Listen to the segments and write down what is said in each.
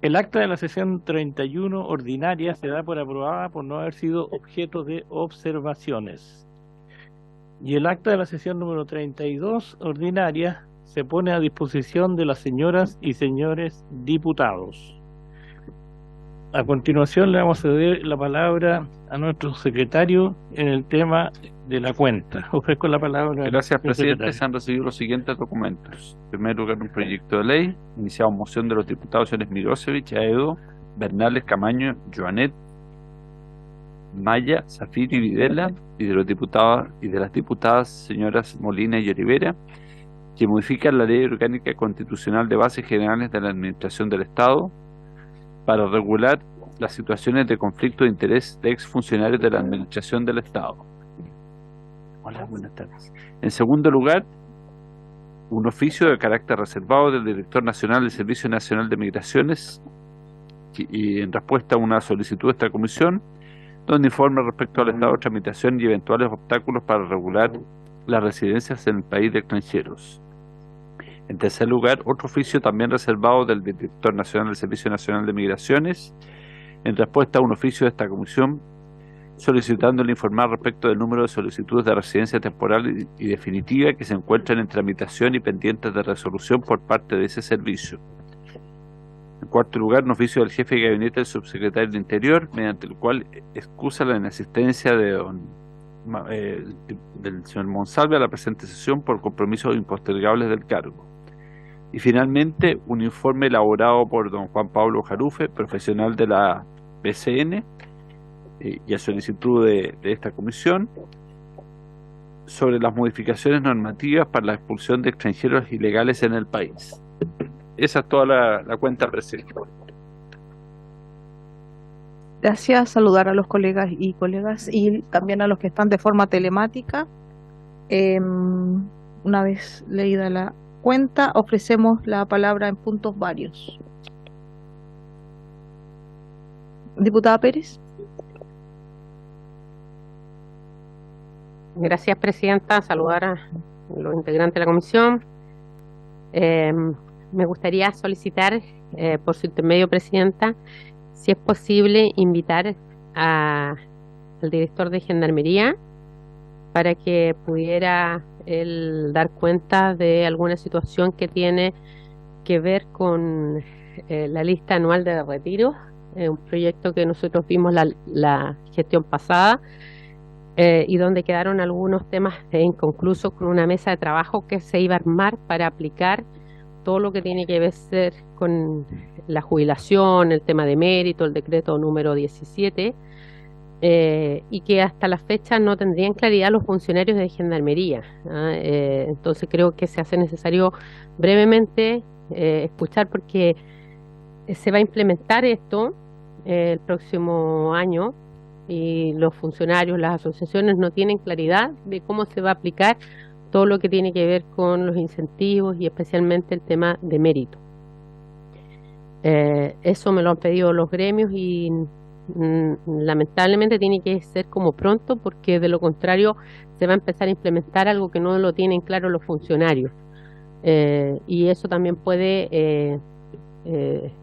El acta de la sesión 31 ordinaria se da por aprobada por no haber sido objeto de observaciones. Y el acta de la sesión número 32 ordinaria se pone a disposición de las señoras y señores diputados. A continuación le vamos a ceder la palabra a nuestro secretario en el tema de la cuenta. Ofrezco la palabra. Gracias, presidente. Se han recibido los siguientes documentos. En primer lugar, un proyecto de ley, iniciado moción de los diputados señores Mirosevich, Aedo, Bernales, Camaño, Joanet, Maya, Zafir y Videla, y de los diputados y de las diputadas señoras Molina y Olivera, que modifican la Ley Orgánica Constitucional de Bases Generales de la Administración del Estado para regular las situaciones de conflicto de interés de exfuncionarios de la Administración del Estado. Hola, buenas tardes. En segundo lugar, un oficio de carácter reservado del Director Nacional del Servicio Nacional de Migraciones y en respuesta a una solicitud de esta comisión, donde informa respecto al estado de tramitación y eventuales obstáculos para regular las residencias en el país de extranjeros. En tercer lugar, otro oficio también reservado del Director Nacional del Servicio Nacional de Migraciones, en respuesta a un oficio de esta comisión, solicitándole informar respecto del número de solicitudes de residencia temporal y definitiva que se encuentran en tramitación y pendientes de resolución por parte de ese servicio. En cuarto lugar, un oficio del jefe de gabinete del subsecretario del Interior, mediante el cual excusa la inasistencia del señor Monsalve a la presente sesión por compromisos impostergables del cargo. Y finalmente, un informe elaborado por don Juan Pablo Jarufe, profesional de la BCN, y a solicitud de esta comisión, sobre las modificaciones normativas para la expulsión de extranjeros ilegales en el país. Esa es toda la cuenta presente. Gracias. Saludar a los colegas y también a los que están de forma telemática. Una vez leída la cuenta, ofrecemos la palabra en puntos varios. Diputada Pérez. Gracias, presidenta. Saludar a los integrantes de la comisión. Me gustaría solicitar, por su intermedio, presidenta, si es posible invitar al director de Gendarmería para que pudiera él dar cuenta de alguna situación que tiene que ver con la lista anual de retiro, un proyecto que nosotros vimos la gestión pasada, y donde quedaron algunos temas inconclusos con una mesa de trabajo que se iba a armar para aplicar todo lo que tiene que ver con la jubilación, el tema de mérito, el decreto número 17, y que hasta la fecha no tendrían claridad los funcionarios de Gendarmería. Entonces creo que se hace necesario brevemente escuchar, porque se va a implementar esto el próximo año y los funcionarios, las asociaciones no tienen claridad de cómo se va a aplicar todo lo que tiene que ver con los incentivos y especialmente el tema de mérito. Eso me lo han pedido los gremios y lamentablemente tiene que ser como pronto, porque de lo contrario se va a empezar a implementar algo que no lo tienen claro los funcionarios, y eso también puede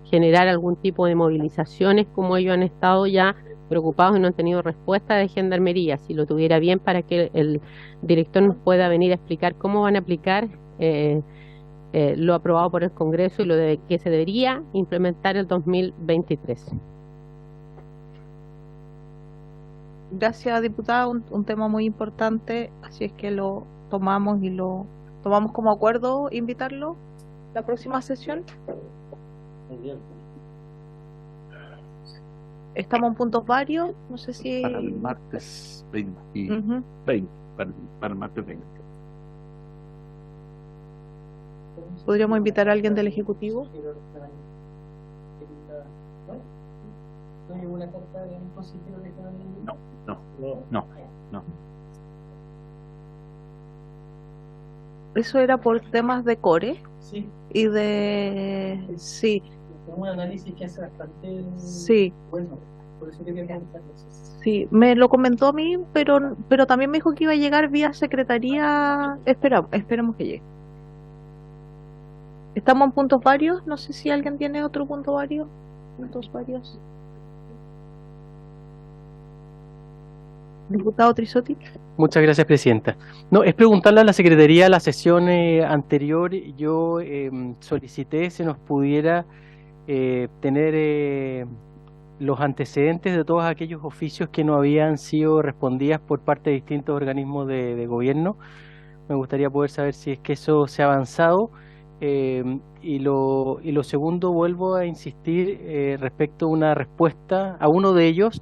generar algún tipo de movilizaciones, como ellos han estado ya preocupados y no han tenido respuesta de Gendarmería. Si lo tuviera bien, para que el director nos pueda venir a explicar cómo van a aplicar lo aprobado por el Congreso y lo de que se debería implementar el 2023. Gracias, diputada. Un tema muy importante, así es que lo tomamos como acuerdo invitarlo la próxima sesión. Muy bien. Estamos en puntos varios, no sé si... Para el martes 20, para el martes 20. ¿Podríamos invitar a alguien del Ejecutivo? No. Eso era por temas de core. Sí. y de... Sí, Un análisis que hace bastante sí, bueno, por eso quería preguntarle. sí. Me lo comentó a mí, pero también me dijo que iba a llegar vía secretaría. Esperemos que llegue. Estamos en puntos varios. No sé si alguien tiene otro punto varios. Puntos varios. Diputado Trisotti. Muchas gracias, Presidenta. No, es preguntarle a la Secretaría, la sesión anterior, yo solicité se nos pudiera tener los antecedentes de todos aquellos oficios que no habían sido respondidas por parte de distintos organismos de gobierno. Me gustaría poder saber si es que eso se ha avanzado. Y lo segundo, vuelvo a insistir respecto a una respuesta a uno de ellos,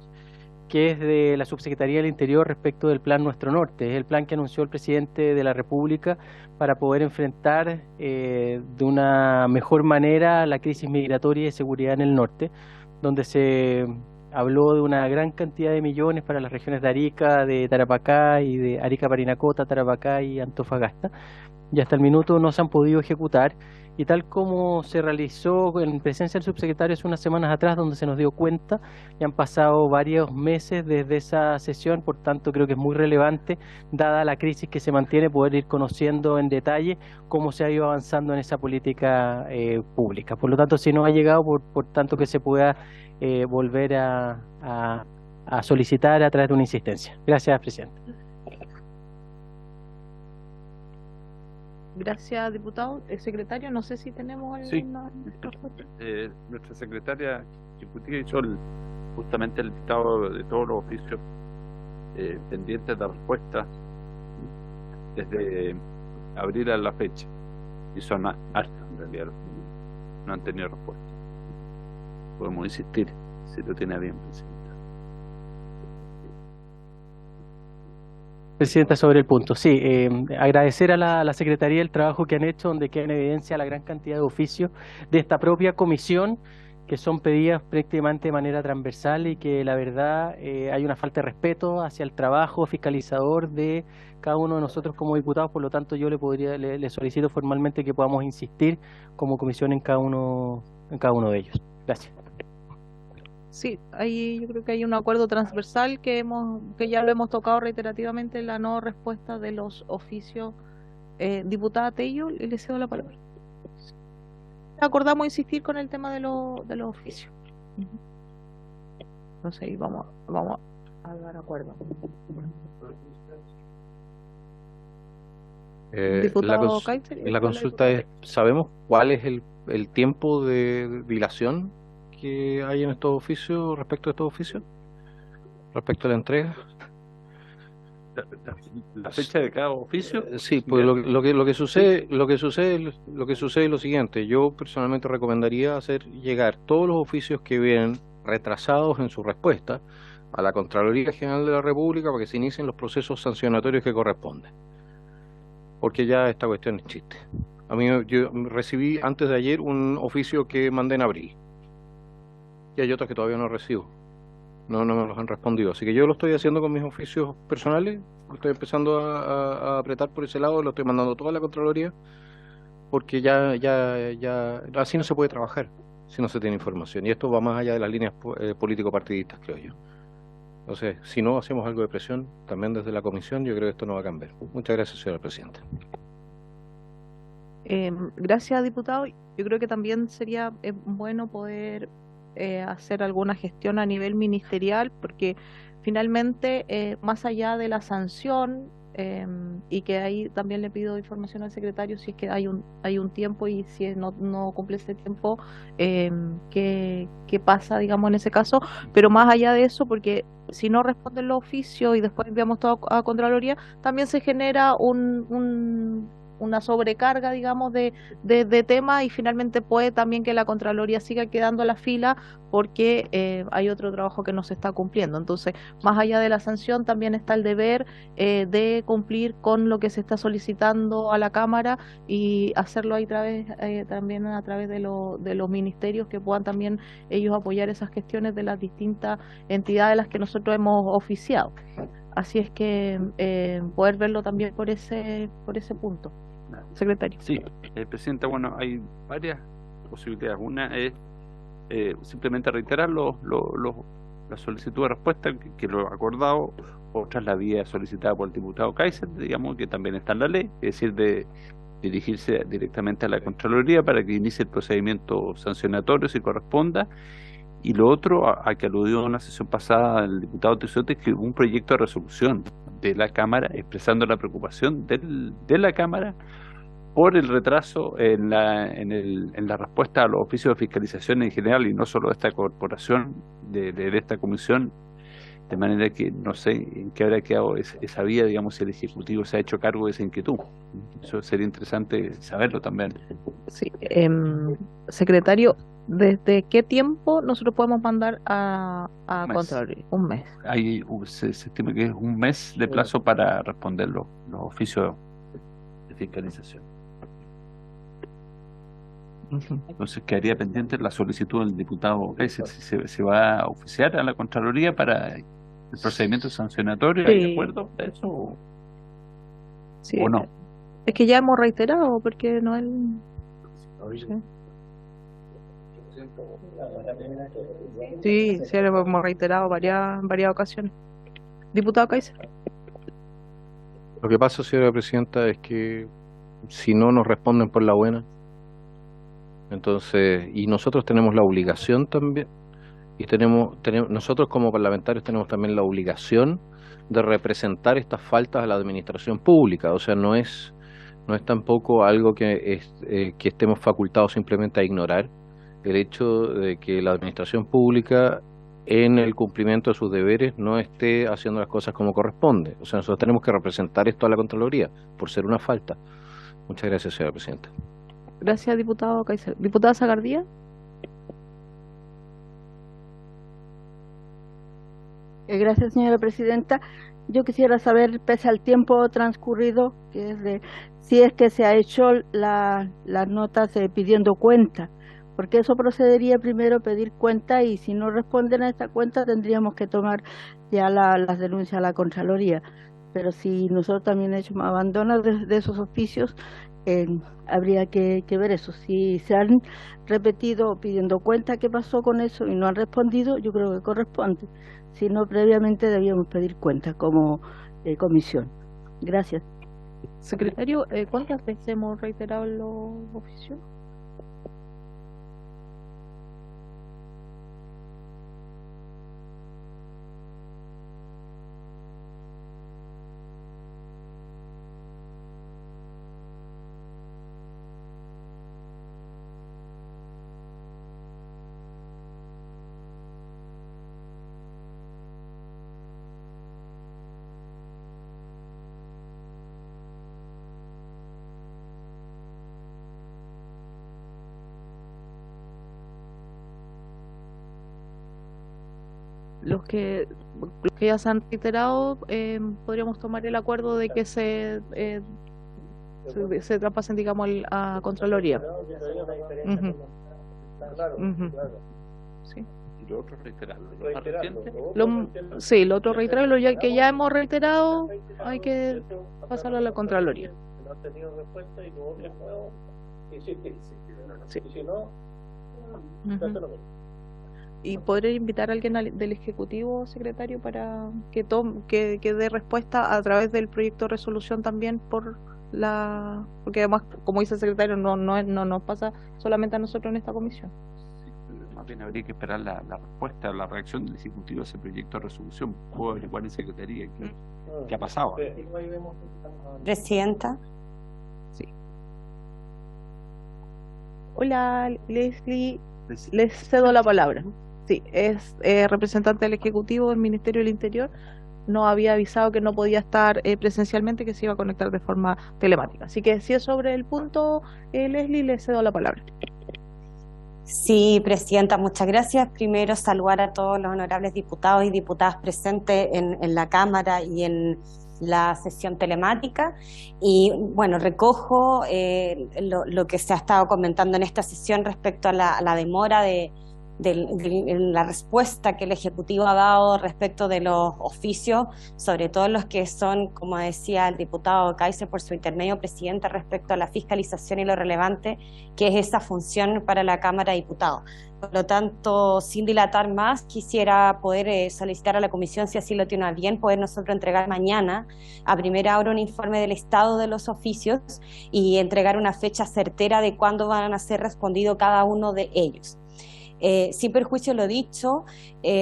que es de la Subsecretaría del Interior respecto del Plan Nuestro Norte. Es el plan que anunció el presidente de la República para poder enfrentar de una mejor manera la crisis migratoria y de seguridad en el norte, donde se habló de una gran cantidad de millones para las regiones de Arica, de Tarapacá y de Arica, Parinacota, Tarapacá y Antofagasta. Y hasta el minuto no se han podido ejecutar, y tal como se realizó en presencia del subsecretario hace unas semanas atrás, donde se nos dio cuenta, ya han pasado varios meses desde esa sesión, por tanto creo que es muy relevante, dada la crisis que se mantiene, poder ir conociendo en detalle cómo se ha ido avanzando en esa política pública. Por lo tanto, si no ha llegado, por tanto que se pueda volver a solicitar a través de una insistencia. Gracias, Presidente. Gracias, diputado. Secretario, no sé si tenemos Sí. alguna respuesta. Nuestra secretaria ejecutiva hizo justamente el listado de todos los oficios pendientes de respuesta desde abril a la fecha, y son hartos en realidad los que no han tenido respuesta. Podemos insistir si lo tiene bien, Presidenta. Presidenta, sobre el punto, sí, agradecer a la Secretaría el trabajo que han hecho, donde queda en evidencia la gran cantidad de oficios de esta propia comisión que son pedidas prácticamente de manera transversal, y que la verdad hay una falta de respeto hacia el trabajo fiscalizador de cada uno de nosotros como diputados. Por lo tanto, yo le solicito formalmente que podamos insistir como comisión en cada uno de ellos. Gracias. Sí, ahí yo creo que hay un acuerdo transversal que ya lo hemos tocado reiterativamente, la no respuesta de los oficios. Diputada Tello, le cedo la palabra. Acordamos insistir con el tema de los oficios. Entonces ahí vamos a dar acuerdo. Diputado Kaiser, La consulta es, ¿sabemos cuál es el tiempo de dilación que hay en estos oficios, respecto a estos oficios? Respecto a la entrega. La fecha de cada oficio. Sí, pues lo que sucede es lo siguiente. Yo personalmente recomendaría hacer llegar todos los oficios que vienen retrasados en su respuesta a la Contraloría General de la República para que se inicien los procesos sancionatorios que corresponden. Porque ya esta cuestión es chiste. Yo recibí antes de ayer un oficio que mandé en abril, y hay otros que todavía no recibo. No me los han respondido. Así que yo lo estoy haciendo con mis oficios personales. Estoy empezando a apretar por ese lado. Lo estoy mandando toda la Contraloría, porque ya así no se puede trabajar si no se tiene información. Y esto va más allá de las líneas político-partidistas, creo yo. Entonces, si no hacemos algo de presión también desde la comisión, yo creo que esto no va a cambiar. Muchas gracias, señora Presidenta. Gracias, diputado. Yo creo que también sería bueno poder hacer alguna gestión a nivel ministerial, porque finalmente, más allá de la sanción, y que ahí también le pido información al secretario si es que hay un tiempo, y si no cumple ese tiempo, ¿qué pasa, digamos, en ese caso? Pero más allá de eso, porque si no responden los oficios y después enviamos todo a Contraloría, también se genera una sobrecarga, digamos, de temas, y finalmente puede también que la Contraloría siga quedando a la fila porque hay otro trabajo que no se está cumpliendo. Entonces, más allá de la sanción, también está el deber de cumplir con lo que se está solicitando a la Cámara, y hacerlo ahí también a través de los ministerios, que puedan también ellos apoyar esas gestiones de las distintas entidades a las que nosotros hemos oficiado. Así es que poder verlo también por ese punto. secretario. Sí, Presidenta, bueno, hay varias posibilidades. Una es simplemente reiterar la solicitud de respuesta que lo ha acordado. Otra es la vía solicitada por el diputado Kaiser, digamos, que también está en la ley, es decir, de dirigirse directamente a la Contraloría para que inicie el procedimiento sancionatorio si corresponda. Y lo otro, a que aludió en una sesión pasada el diputado Tesote, que hubo un proyecto de resolución de la Cámara expresando la preocupación de la Cámara por el retraso en la respuesta a los oficios de fiscalización en general y no solo de esta corporación, de esta comisión, de manera que no sé en qué habrá quedado esa vía, digamos, si el Ejecutivo se ha hecho cargo de esa inquietud. Eso sería interesante saberlo también. Sí, secretario, ¿desde qué tiempo nosotros podemos mandar a Un mes. Contraloría? Un mes. Se estima que es un mes de plazo para responder los oficios de fiscalización. Entonces quedaría pendiente la solicitud del diputado Kaiser, si se va a oficiar a la Contraloría para el procedimiento sancionatorio. ¿Hay Sí. de acuerdo de eso Sí, o no? es que ya hemos reiterado, porque no es... Sí, sí, lo hemos reiterado varias ocasiones. Diputado Kaiser. Lo que pasa, señora Presidenta, es que si no nos responden por la buena, entonces, y nosotros tenemos la obligación también, y nosotros como parlamentarios tenemos también la obligación de representar estas faltas a la administración pública. O sea, no es tampoco algo que estemos facultados simplemente a ignorar el hecho de que la administración pública, en el cumplimiento de sus deberes, no esté haciendo las cosas como corresponde. O sea, nosotros tenemos que representar esto a la Contraloría por ser una falta. Muchas gracias, señora Presidenta. Gracias, diputado Kaiser. Diputada Sagardía. Gracias, señora Presidenta. Yo quisiera saber, pese al tiempo transcurrido, si es que se ha hecho las notas pidiendo cuenta, porque eso procedería primero pedir cuenta, y si no responden a esta cuenta tendríamos que tomar ya las denuncias a la Contraloría. Pero si nosotros también hemos abandono de esos oficios, habría que ver eso. Si se han repetido pidiendo cuenta qué pasó con eso y no han respondido, yo creo que corresponde. Si no, previamente debíamos pedir cuenta como comisión. Gracias. Secretario, ¿cuántas veces hemos reiterado los oficios? Los que ya se han reiterado, podríamos tomar el acuerdo de que se traspasen, digamos, a Contraloría. Ujú. Ujú. Sí. Y lo otro reiterarlo. ¿Lo más reciente? Sí, lo otro reiterarlo, ya que ya hemos reiterado, hay que pasarlo a la Contraloría. Sí. Ujú. ¿Y podría invitar a alguien del Ejecutivo, secretario, para que dé respuesta a través del proyecto de resolución también porque además, como dice el secretario, no nos pasa solamente a nosotros en esta comisión? Sí, más bien habría que esperar la respuesta, la reacción del Ejecutivo a ese proyecto de resolución. Puedo averiguar en Secretaría qué ha pasado. Presidenta. Sí. Hola, Leslie, les cedo la palabra. Sí, es representante del Ejecutivo del Ministerio del Interior. No había avisado que no podía estar presencialmente, que se iba a conectar de forma telemática. Así que si es sobre el punto, Leslie, le cedo la palabra. Sí, Presidenta, muchas gracias. Primero, saludar a todos los honorables diputados y diputadas presentes en la Cámara y en la sesión telemática. Y bueno, recojo lo que se ha estado comentando en esta sesión respecto a la demora de la respuesta que el Ejecutivo ha dado respecto de los oficios, sobre todo los que son, como decía el diputado Kaiser por su intermedio presidente, respecto a la fiscalización y lo relevante que es esa función para la Cámara de Diputados. Por lo tanto, sin dilatar más, quisiera poder solicitar a la Comisión, si así lo tiene a bien, poder nosotros entregar mañana a primera hora un informe del estado de los oficios y entregar una fecha certera de cuándo van a ser respondidos cada uno de ellos. Sin perjuicio lo dicho,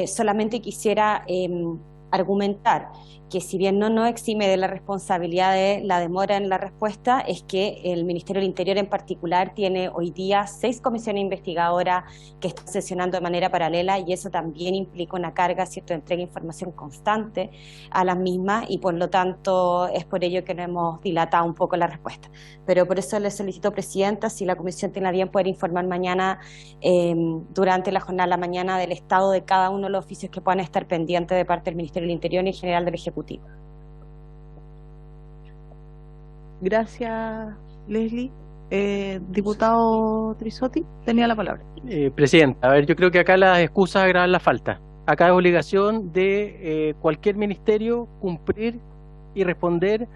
solamente quisiera argumentar que si bien no exime de la responsabilidad de la demora en la respuesta, es que el Ministerio del Interior en particular tiene hoy día 6 comisiones investigadoras que están sesionando de manera paralela y eso también implica una carga, ¿cierto?, de entrega de información constante a las mismas y por lo tanto es por ello que no hemos dilatado un poco la respuesta. Pero por eso le solicito, Presidenta, si la Comisión tiene a bien poder informar mañana durante la jornada de la mañana del estado de cada uno de los oficios que puedan estar pendientes de parte del Ministerio del Interior y en general del Ejecutivo. Gracias, Leslie. Diputado Trisotti, tenía la palabra. Presidenta, a ver, yo creo que acá las excusas agravan la falta. Acá es obligación de cualquier ministerio cumplir y responder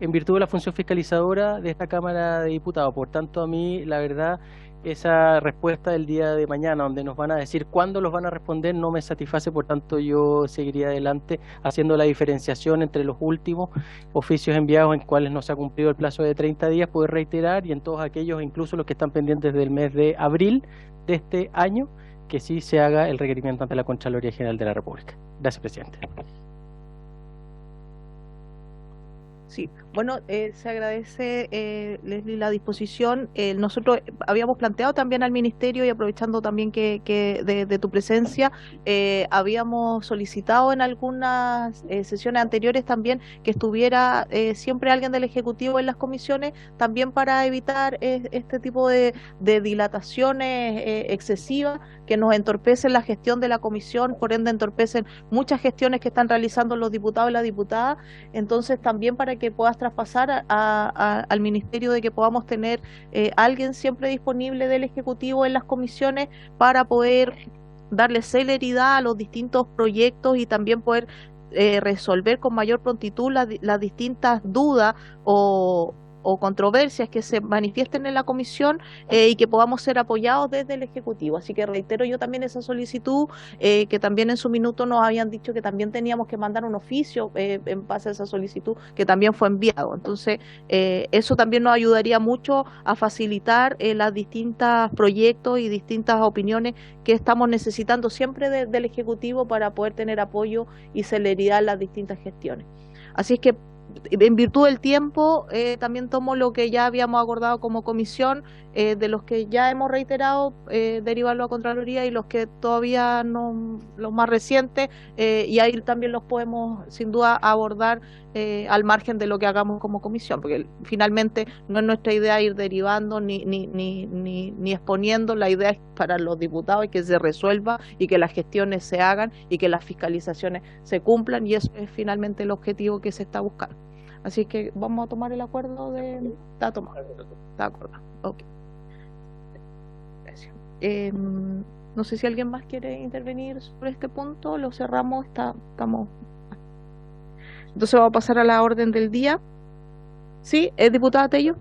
en virtud de la función fiscalizadora de esta Cámara de Diputados. Por tanto, a mí, la verdad, esa respuesta del día de mañana, donde nos van a decir cuándo los van a responder, no me satisface. Por tanto, yo seguiría adelante haciendo la diferenciación entre los últimos oficios enviados en cuales no se ha cumplido el plazo de 30 días, poder reiterar, y en todos aquellos, incluso los que están pendientes del mes de abril de este año, que sí se haga el requerimiento ante la Contraloría General de la República. Gracias, presidente. Sí, bueno, se agradece, Leslie, la disposición. Nosotros habíamos planteado también al Ministerio, y aprovechando también que de tu presencia, habíamos solicitado en algunas sesiones anteriores también que estuviera siempre alguien del Ejecutivo en las comisiones, también para evitar este tipo de dilataciones excesivas que nos entorpecen la gestión de la comisión, por ende entorpecen muchas gestiones que están realizando los diputados y las diputadas. Entonces también para que puedas traspasar al Ministerio de que podamos tener alguien siempre disponible del Ejecutivo en las comisiones para poder darle celeridad a los distintos proyectos y también poder resolver con mayor prontitud las distintas dudas o controversias que se manifiesten en la comisión y que podamos ser apoyados desde el Ejecutivo. Así que reitero yo también esa solicitud, que también en su minuto nos habían dicho que también teníamos que mandar un oficio en base a esa solicitud, que también fue enviado. Entonces, eso también nos ayudaría mucho a facilitar las distintas proyectos y distintas opiniones que estamos necesitando siempre del Ejecutivo para poder tener apoyo y celeridad en las distintas gestiones. Así es que, en virtud del tiempo, también tomo lo que ya habíamos acordado como comisión, de los que ya hemos reiterado, derivarlo a Contraloría, y los que todavía no, los más recientes, y ahí también los podemos sin duda abordar al margen de lo que hagamos como comisión, porque finalmente no es nuestra idea ir derivando ni exponiendo. La idea es para los diputados y que se resuelva y que las gestiones se hagan y que las fiscalizaciones se cumplan, y eso es finalmente el objetivo que se está buscando. Así que vamos a tomar el acuerdo de... Está tomado. Está acordado. Ok. Gracias. No sé si alguien más quiere intervenir sobre este punto. Lo cerramos. Estamos... Entonces vamos a pasar a la orden del día. ¿Sí? ¿Diputada Tello?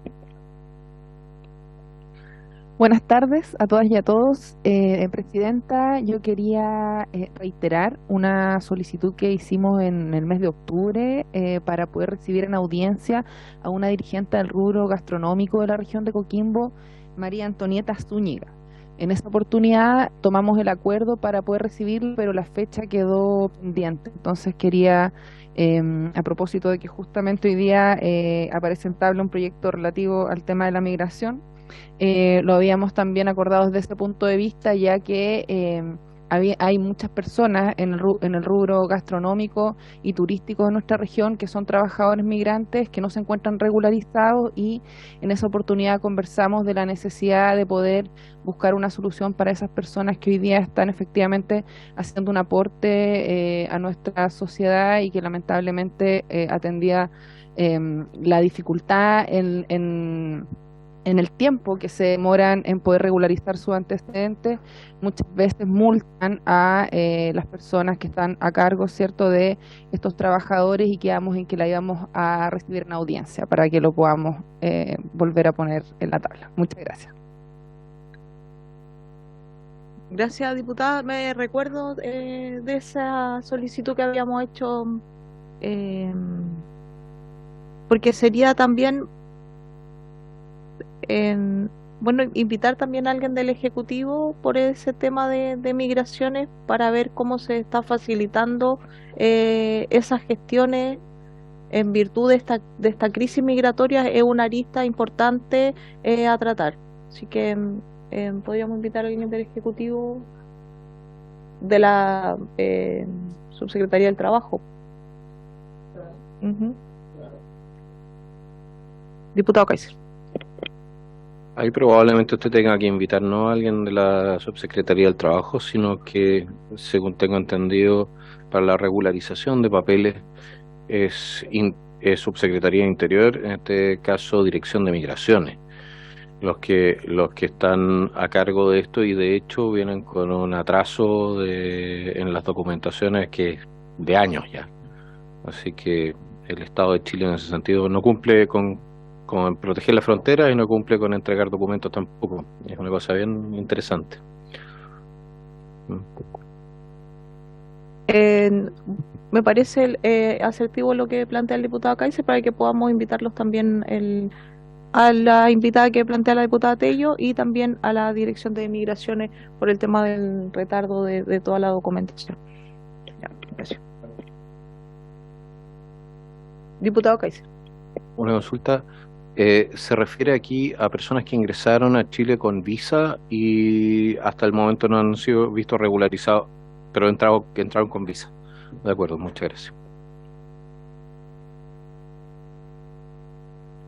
Buenas tardes a todas y a todos. Presidenta, yo quería reiterar una solicitud que hicimos en el mes de octubre para poder recibir en audiencia a una dirigente del rubro gastronómico de la región de Coquimbo, María Antonieta Zúñiga. En esa oportunidad tomamos el acuerdo para poder recibirlo, pero la fecha quedó pendiente. Entonces quería, a propósito de que justamente hoy día aparece en tabla un proyecto relativo al tema de la migración, lo habíamos también acordado desde ese punto de vista, ya que hay muchas personas en el rubro gastronómico y turístico de nuestra región que son trabajadores migrantes que no se encuentran regularizados, y en esa oportunidad conversamos de la necesidad de poder buscar una solución para esas personas que hoy día están efectivamente haciendo un aporte a nuestra sociedad y que lamentablemente atendía la dificultad en en el tiempo que se demoran en poder regularizar sus antecedentes, muchas veces multan a las personas que están a cargo, ¿cierto?, de estos trabajadores, y quedamos en que la íbamos a recibir en audiencia para que lo podamos volver a poner en la tabla. Muchas gracias. Gracias, diputada. Me recuerdo de esa solicitud que habíamos hecho, porque sería también bueno, invitar también a alguien del Ejecutivo por ese tema de migraciones para ver cómo se está facilitando esas gestiones en virtud de esta crisis migratoria. Es una arista importante a tratar. Así que podríamos invitar a alguien del Ejecutivo, de la Subsecretaría del Trabajo. Diputado Kaiser. Ahí probablemente usted tenga que invitar no a alguien de la Subsecretaría del Trabajo, sino que, según tengo entendido, para la regularización de papeles es Subsecretaría de Interior, en este caso Dirección de Migraciones, los que están a cargo de esto, y de hecho vienen con un atraso en las documentaciones que es de años ya. Así que el Estado de Chile en ese sentido no cumple con proteger la frontera y no cumple con entregar documentos tampoco. Es una cosa bien interesante. Me parece asertivo lo que plantea el diputado Kaiser, para que podamos invitarlos también a la invitada que plantea la diputada Tello, y también a la Dirección de Migraciones por el tema del retardo de toda la documentación. Ya, gracias. Diputado Kaiser. Una consulta. Se refiere aquí a personas que ingresaron a Chile con visa y hasta el momento no han sido vistos regularizados, pero entraron con visa. De acuerdo, muchas gracias.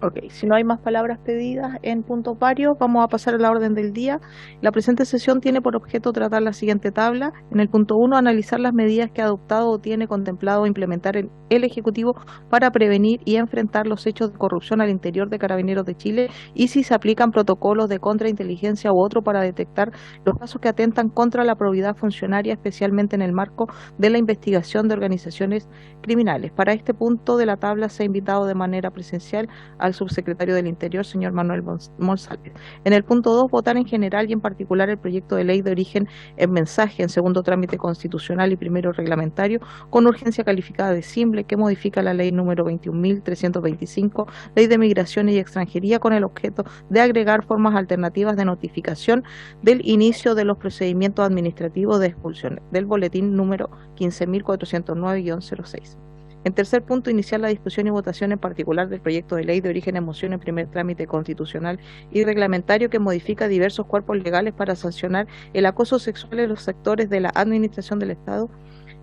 Ok, si no hay más palabras pedidas en puntos varios, vamos a pasar a la orden del día. La presente sesión tiene por objeto tratar la siguiente tabla. En el punto 1, analizar las medidas que ha adoptado o tiene contemplado implementar el Ejecutivo para prevenir y enfrentar los hechos de corrupción al interior de Carabineros de Chile, y si se aplican protocolos de contrainteligencia u otro para detectar los casos que atentan contra la probidad funcionaria, especialmente en el marco de la investigación de organizaciones criminales. Para este punto de la tabla se ha invitado de manera presencial al subsecretario del Interior, señor Manuel Monsalve. En el punto 2, votar en general y en particular el proyecto de ley de origen en mensaje en segundo trámite constitucional y primero reglamentario, con urgencia calificada de simple, que modifica la ley número 21.325, ley de migraciones y extranjería, con el objeto de agregar formas alternativas de notificación del inicio de los procedimientos administrativos de expulsión, del boletín número 15.409-06. En tercer punto, iniciar la discusión y votación en particular del proyecto de ley de origen en moción en primer trámite constitucional y reglamentario, que modifica diversos cuerpos legales para sancionar el acoso sexual en los sectores de la administración del Estado,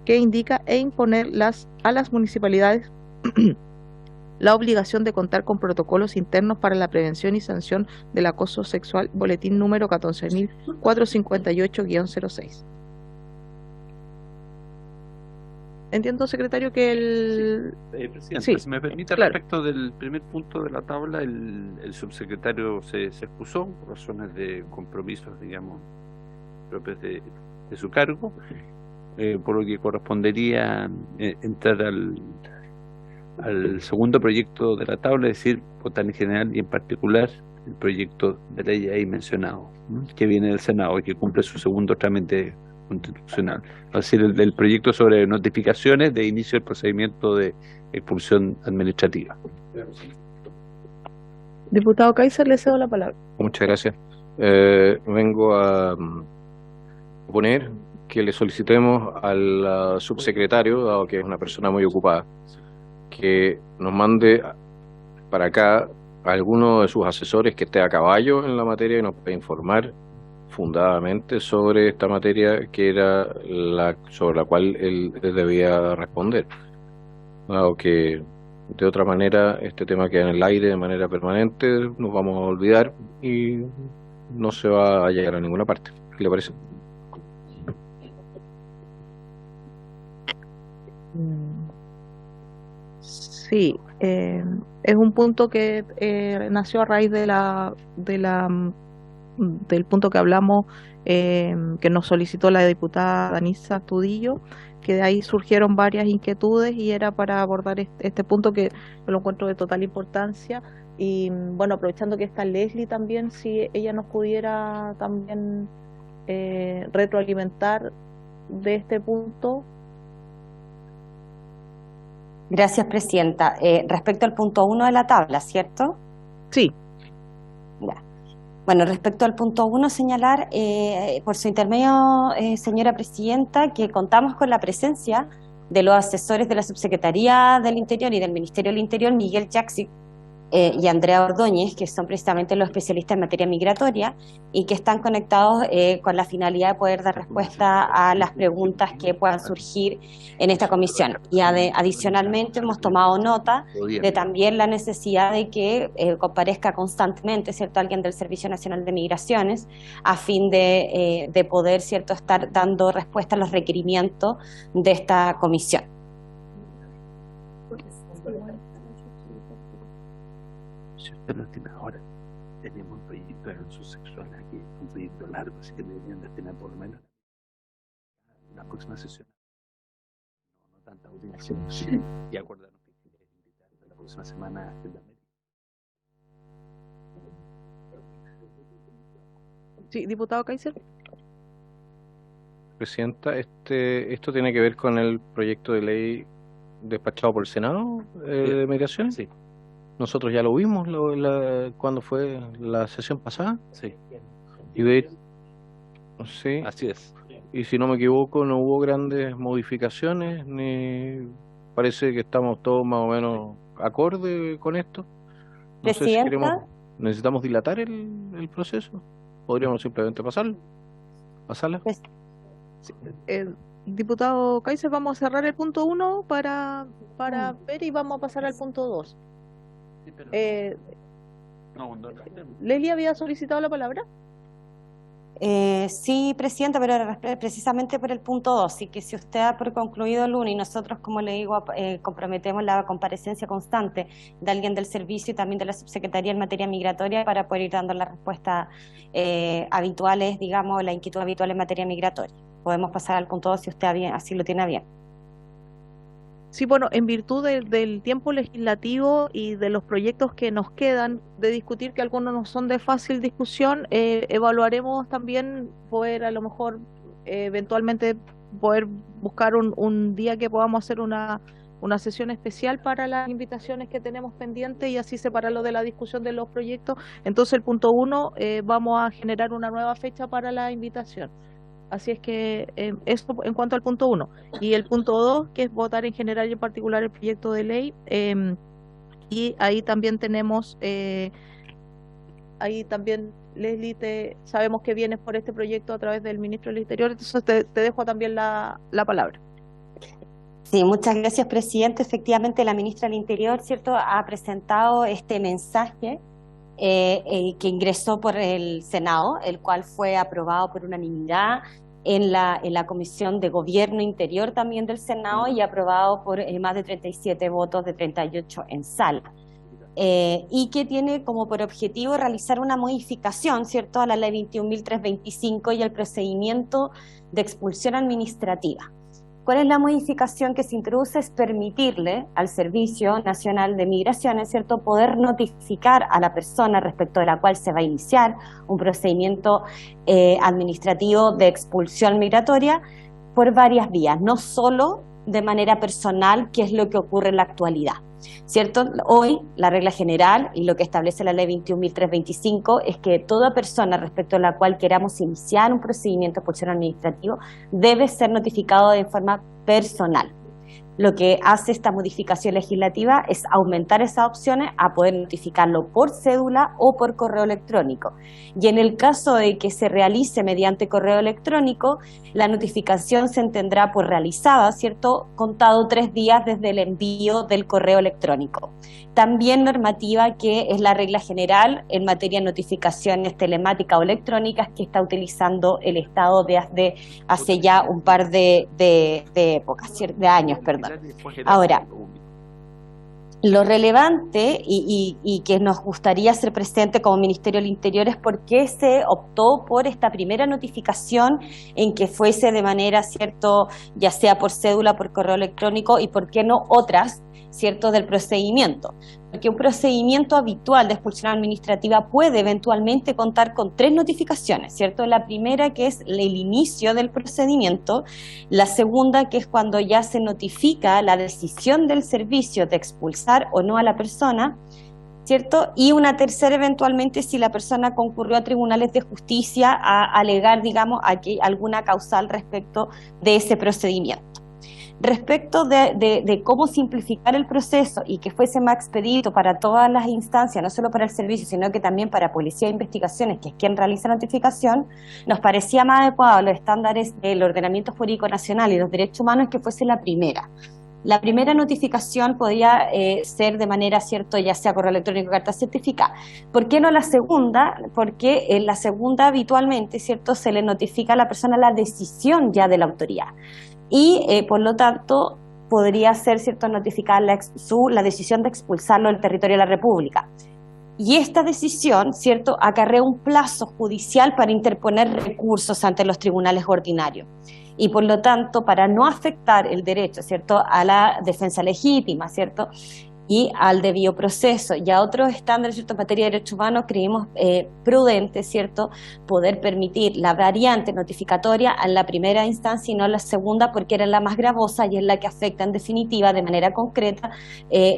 que indica e imponer a las municipalidades la obligación de contar con protocolos internos para la prevención y sanción del acoso sexual, boletín número 14.458-06. Entiendo, secretario, que Presidente, sí, si me permite, claro. respecto del primer punto de la tabla, el subsecretario se excusó por razones de compromisos, digamos, propios de su cargo, por lo que correspondería entrar al segundo proyecto de la tabla, es decir, votar en general y en particular el proyecto de ley ahí mencionado, ¿no?, que viene del Senado y que cumple su segundo trámite constitucional, es decir, el proyecto sobre notificaciones de inicio del procedimiento de expulsión administrativa. Diputado Kaiser, le cedo la palabra. Muchas gracias. Vengo a proponer que le solicitemos al subsecretario, dado que es una persona muy ocupada, que nos mande para acá a alguno de sus asesores que esté a caballo en la materia y nos pueda informar fundadamente sobre esta materia, que era sobre la cual él debía responder, dado que de otra manera este tema queda en el aire de manera permanente, nos vamos a olvidar y no se va a llegar a ninguna parte. ¿Qué le parece? Sí, Es un punto que nació a raíz del punto que hablamos, que nos solicitó la diputada Danisa Astudillo, que de ahí surgieron varias inquietudes y era para abordar este punto que yo lo encuentro de total importancia. Y bueno, aprovechando que está Leslie también, si ella nos pudiera también retroalimentar de este punto. Gracias, Presidenta. Respecto al punto 1 de la tabla, ¿cierto? Sí. Ya. Bueno, respecto al punto 1, señalar, por su intermedio, señora Presidenta, que contamos con la presencia de los asesores de la Subsecretaría del Interior y del Ministerio del Interior, Miguel Jaxic y Andrea Ordóñez, que son precisamente los especialistas en materia migratoria y que están conectados con la finalidad de poder dar respuesta a las preguntas que puedan surgir en esta comisión. Y adicionalmente hemos tomado nota de también la necesidad de que comparezca constantemente, ¿cierto?, alguien del Servicio Nacional de Migraciones a fin de poder, ¿cierto?, estar dando respuesta a los requerimientos de esta comisión. Si usted lo tiene ahora, tenemos un proyecto de abuso sexual aquí, un proyecto largo, así que deberían destinar por lo menos la próxima sesión. No tanta audiencia, y acordarnos que invitar la próxima semana a Agenda América. Sí, diputado Kaiser. Presidenta, esto tiene que ver con el proyecto de ley despachado por el Senado de migraciones. Sí. Nosotros ya lo vimos cuando fue la sesión pasada. Sí. Y sí. Así es. Y si no me equivoco, no hubo grandes modificaciones, ni parece que estamos todos más o menos acorde con esto. No sé si necesitamos dilatar el proceso. Podríamos simplemente pasarla. Sí. Diputado Kaiser, vamos a cerrar el punto 1 para ver y vamos a pasar al punto 2. ¿Leslie había solicitado la palabra? Sí, Presidenta, pero precisamente por el punto 2, y que si usted da por concluido el 1 y nosotros, como le digo, comprometemos la comparecencia constante de alguien del servicio y también de la Subsecretaría en materia migratoria para poder ir dando las respuestas habituales, digamos, la inquietud habitual en materia migratoria. Podemos pasar al punto 2 si usted así lo tiene bien. Sí, bueno, en virtud del tiempo legislativo y de los proyectos que nos quedan de discutir, que algunos no son de fácil discusión, evaluaremos también poder, a lo mejor, eventualmente poder buscar un día que podamos hacer una sesión especial para las invitaciones que tenemos pendientes y así separarlo de la discusión de los proyectos. Entonces, el punto 1, vamos a generar una nueva fecha para la invitación. Así es que eso en cuanto al punto 1. Y el punto 2, que es votar en general y en particular el proyecto de ley. Y ahí también tenemos, Leslie, sabemos que vienes por este proyecto a través del Ministro del Interior, entonces te dejo también la palabra. Sí, muchas gracias, Presidente. Efectivamente, la Ministra del Interior, ¿cierto?, ha presentado este mensaje que ingresó por el Senado, el cual fue aprobado por unanimidad en la Comisión de Gobierno Interior también del Senado y aprobado por más de 37 votos de 38 en sala. Y que tiene como por objetivo realizar una modificación, ¿cierto?, a la Ley 21.325 y el procedimiento de expulsión administrativa. ¿Cuál es la modificación que se introduce? Es permitirle al Servicio Nacional de Migraciones, ¿cierto?, poder notificar a la persona respecto de la cual se va a iniciar un procedimiento administrativo de expulsión migratoria por varias vías, no solo de manera personal, que es lo que ocurre en la actualidad, ¿cierto? Hoy la regla general y lo que establece la Ley 21.325 es que toda persona respecto a la cual queramos iniciar un procedimiento de expulsión administrativo debe ser notificado de forma personal. Lo que hace esta modificación legislativa es aumentar esas opciones a poder notificarlo por cédula o por correo electrónico. Y en el caso de que se realice mediante correo electrónico, la notificación se entendrá por realizada, ¿cierto?, contado 3 días desde el envío del correo electrónico. También normativa que es la regla general en materia de notificaciones telemáticas o electrónicas que está utilizando el Estado desde hace ya un par de épocas, de años, perdón. Ahora, Lo relevante y que nos gustaría ser presente como Ministerio del Interior es por qué se optó por esta primera notificación en que fuese de manera, ¿cierto?, ya sea por cédula, por correo electrónico, y por qué no otras, ¿cierto?, del procedimiento. Porque un procedimiento habitual de expulsión administrativa puede eventualmente contar con 3 notificaciones, ¿cierto? La primera, que es el inicio del procedimiento; la segunda, que es cuando ya se notifica la decisión del servicio de expulsar o no a la persona, ¿cierto? Y una tercera, eventualmente, si la persona concurrió a tribunales de justicia a alegar, digamos, aquí alguna causal respecto de ese procedimiento. Respecto de cómo simplificar el proceso y que fuese más expedito para todas las instancias, no solo para el servicio, sino que también para Policía de Investigaciones, que es quien realiza la notificación, nos parecía más adecuado a los estándares del ordenamiento jurídico nacional y los derechos humanos que fuese la primera. La primera notificación podía ser de manera, ¿cierto?, ya sea correo electrónico o carta certificada. ¿Por qué no la segunda? Porque en la segunda habitualmente, ¿cierto?, se le notifica a la persona la decisión ya de la autoridad. Y por lo tanto podría ser, ¿cierto?, notificar la decisión de expulsarlo del territorio de la República. Y esta decisión, ¿cierto?, acarrea un plazo judicial para interponer recursos ante los tribunales ordinarios. Y por lo tanto, para no afectar el derecho, ¿cierto?, a la defensa legítima, ¿cierto?, y al debido proceso y a otros estándares, ¿cierto?, en materia de derechos humanos, creímos prudente, ¿cierto?, poder permitir la variante notificatoria en la primera instancia y no en la segunda, porque era la más gravosa y es la que afecta en definitiva, de manera concreta,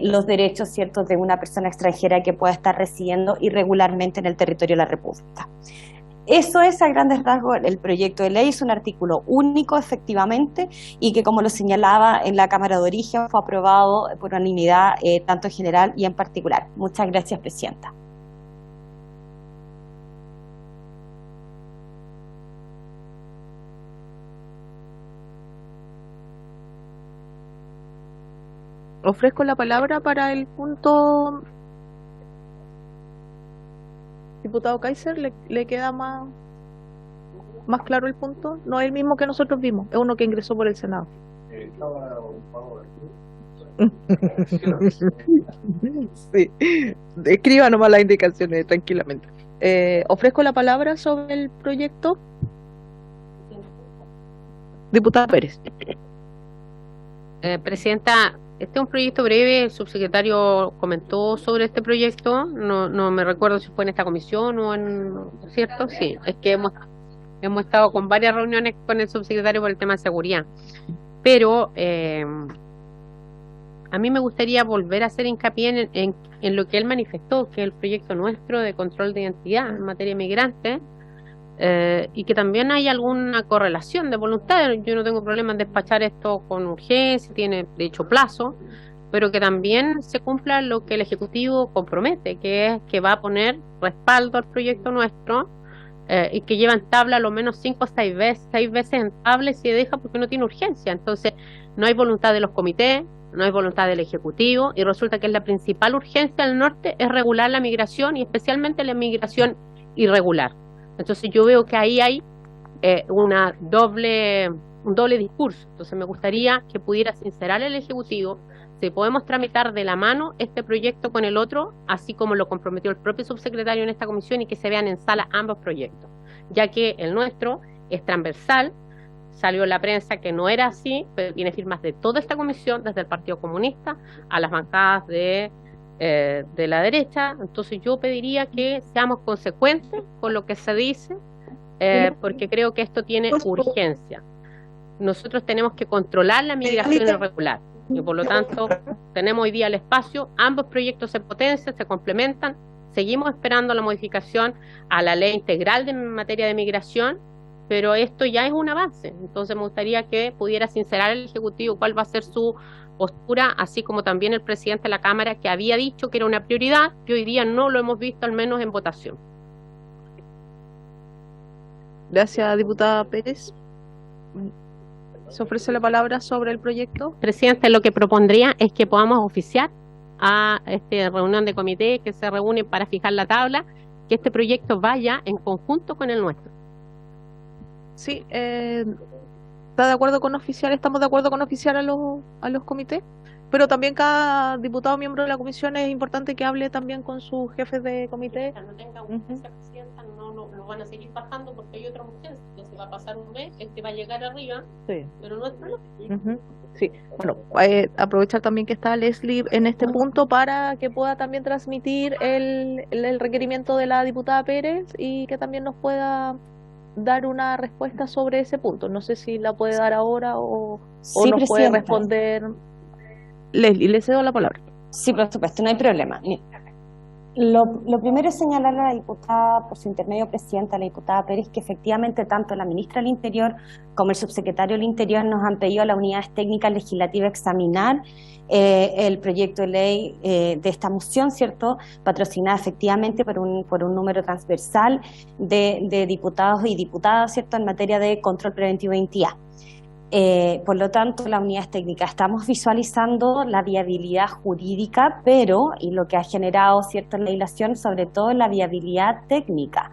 los derechos, ¿cierto?, de una persona extranjera que pueda estar residiendo irregularmente en el territorio de la República. Eso es, a grandes rasgos, el proyecto de ley. Es un artículo único, efectivamente, y que, como lo señalaba en la Cámara de Origen, fue aprobado por unanimidad, tanto en general y en particular. Muchas gracias, Presidenta. Ofrezco la palabra para el punto. Diputado Kaiser, ¿le queda más claro el punto? No es el mismo que nosotros vimos, es uno que ingresó por el Senado. Sí, escriba nomás las indicaciones tranquilamente. Ofrezco la palabra sobre el proyecto. Diputada Pérez. Presidenta, este es un proyecto breve. El subsecretario comentó sobre este proyecto. No me recuerdo si fue en esta comisión o ¿cierto? Sí, es que hemos estado con varias reuniones con el subsecretario por el tema de seguridad. Pero a mí me gustaría volver a hacer hincapié en lo que él manifestó, que es el proyecto nuestro de control de identidad en materia de migrantes, y que también hay alguna correlación de voluntad. Yo no tengo problema en despachar esto con urgencia, tiene de hecho plazo, pero que también se cumpla lo que el Ejecutivo compromete, que es que va a poner respaldo al proyecto nuestro, y que lleva en tabla a lo menos 5 o 6 veces en tabla, y se deja porque no tiene urgencia. Entonces no hay voluntad de los comités, no hay voluntad del Ejecutivo, y resulta que la principal urgencia del norte es regular la migración, y especialmente la migración irregular. Entonces yo veo que ahí hay un doble discurso. Entonces me gustaría que pudiera sincerar el Ejecutivo si podemos tramitar de la mano este proyecto con el otro, así como lo comprometió el propio subsecretario en esta comisión, y que se vean en sala ambos proyectos, ya que el nuestro es transversal. Salió en la prensa que no era así, pero tiene firmas de toda esta comisión, desde el Partido Comunista a las bancadas de la derecha. Entonces yo pediría que seamos consecuentes con lo que se dice, porque creo que esto tiene urgencia. Nosotros tenemos que controlar la migración irregular, y por lo tanto tenemos hoy día el espacio. Ambos proyectos se potencian, se complementan. Seguimos esperando la modificación a la ley integral de materia de migración, pero esto ya es un avance. Entonces me gustaría que pudiera sincerar el Ejecutivo cuál va a ser su postura, así como también el presidente de la Cámara, que había dicho que era una prioridad, y hoy día no lo hemos visto, al menos en votación. Gracias, diputada Pérez. ¿Se ofrece la palabra sobre el proyecto? Presidente, lo que propondría es que podamos oficiar a esta reunión de comité que se reúne para fijar la tabla, que este proyecto vaya en conjunto con el nuestro. Sí, ¿está de acuerdo con oficiar? ¿Estamos de acuerdo con oficiar a los comités? pero también cada diputado miembro de la comisión es importante que hable también con sus jefes de comité. No tenga urgencia, presidenta, no lo van a seguir bajando porque hay otra urgencia. Entonces va a pasar un mes, va a llegar arriba, Sí. pero no es problema. Sí, bueno, aprovechar también que está Leslie en este punto para que pueda también transmitir el requerimiento de la diputada Pérez y que también nos pueda dar una respuesta sobre ese punto. No sé si la puede dar ahora o Sí, nos puede presidenta. responder. Leslie, le cedo la palabra. Sí, por supuesto, no hay problema. Lo primero es señalar a la diputada, por su intermedio presidenta, la diputada Pérez, que efectivamente tanto la ministra del Interior como el subsecretario del Interior nos han pedido a las unidades técnicas legislativas examinar el proyecto de ley de esta moción, ¿cierto?, patrocinada efectivamente por un número transversal de diputados y diputadas, ¿cierto?, en materia de control preventivo de identidad. Por lo tanto, las unidades técnicas estamos visualizando la viabilidad jurídica, pero, y lo que ha generado cierta legislación, sobre todo la viabilidad técnica.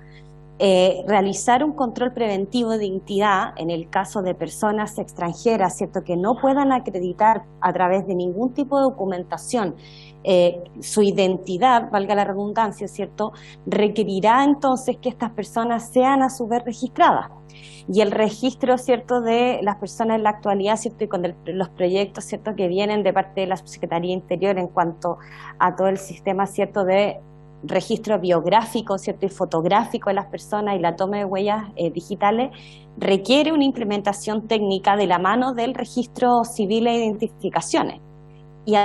Realizar un control preventivo de identidad en el caso de personas extranjeras, ¿cierto?, que no puedan acreditar a través de ningún tipo de documentación su identidad, valga la redundancia, ¿cierto?, requerirá entonces que estas personas sean a su vez registradas. Y el registro, ¿cierto?, de las personas en la actualidad, ¿cierto?, y con los proyectos, ¿cierto?, que vienen de parte de la Subsecretaría de Interior en cuanto a todo el sistema, ¿cierto?, de registro biográfico, ¿cierto?, y fotográfico de las personas y la toma de huellas digitales, requiere una implementación técnica de la mano del registro civil de identificaciones. Y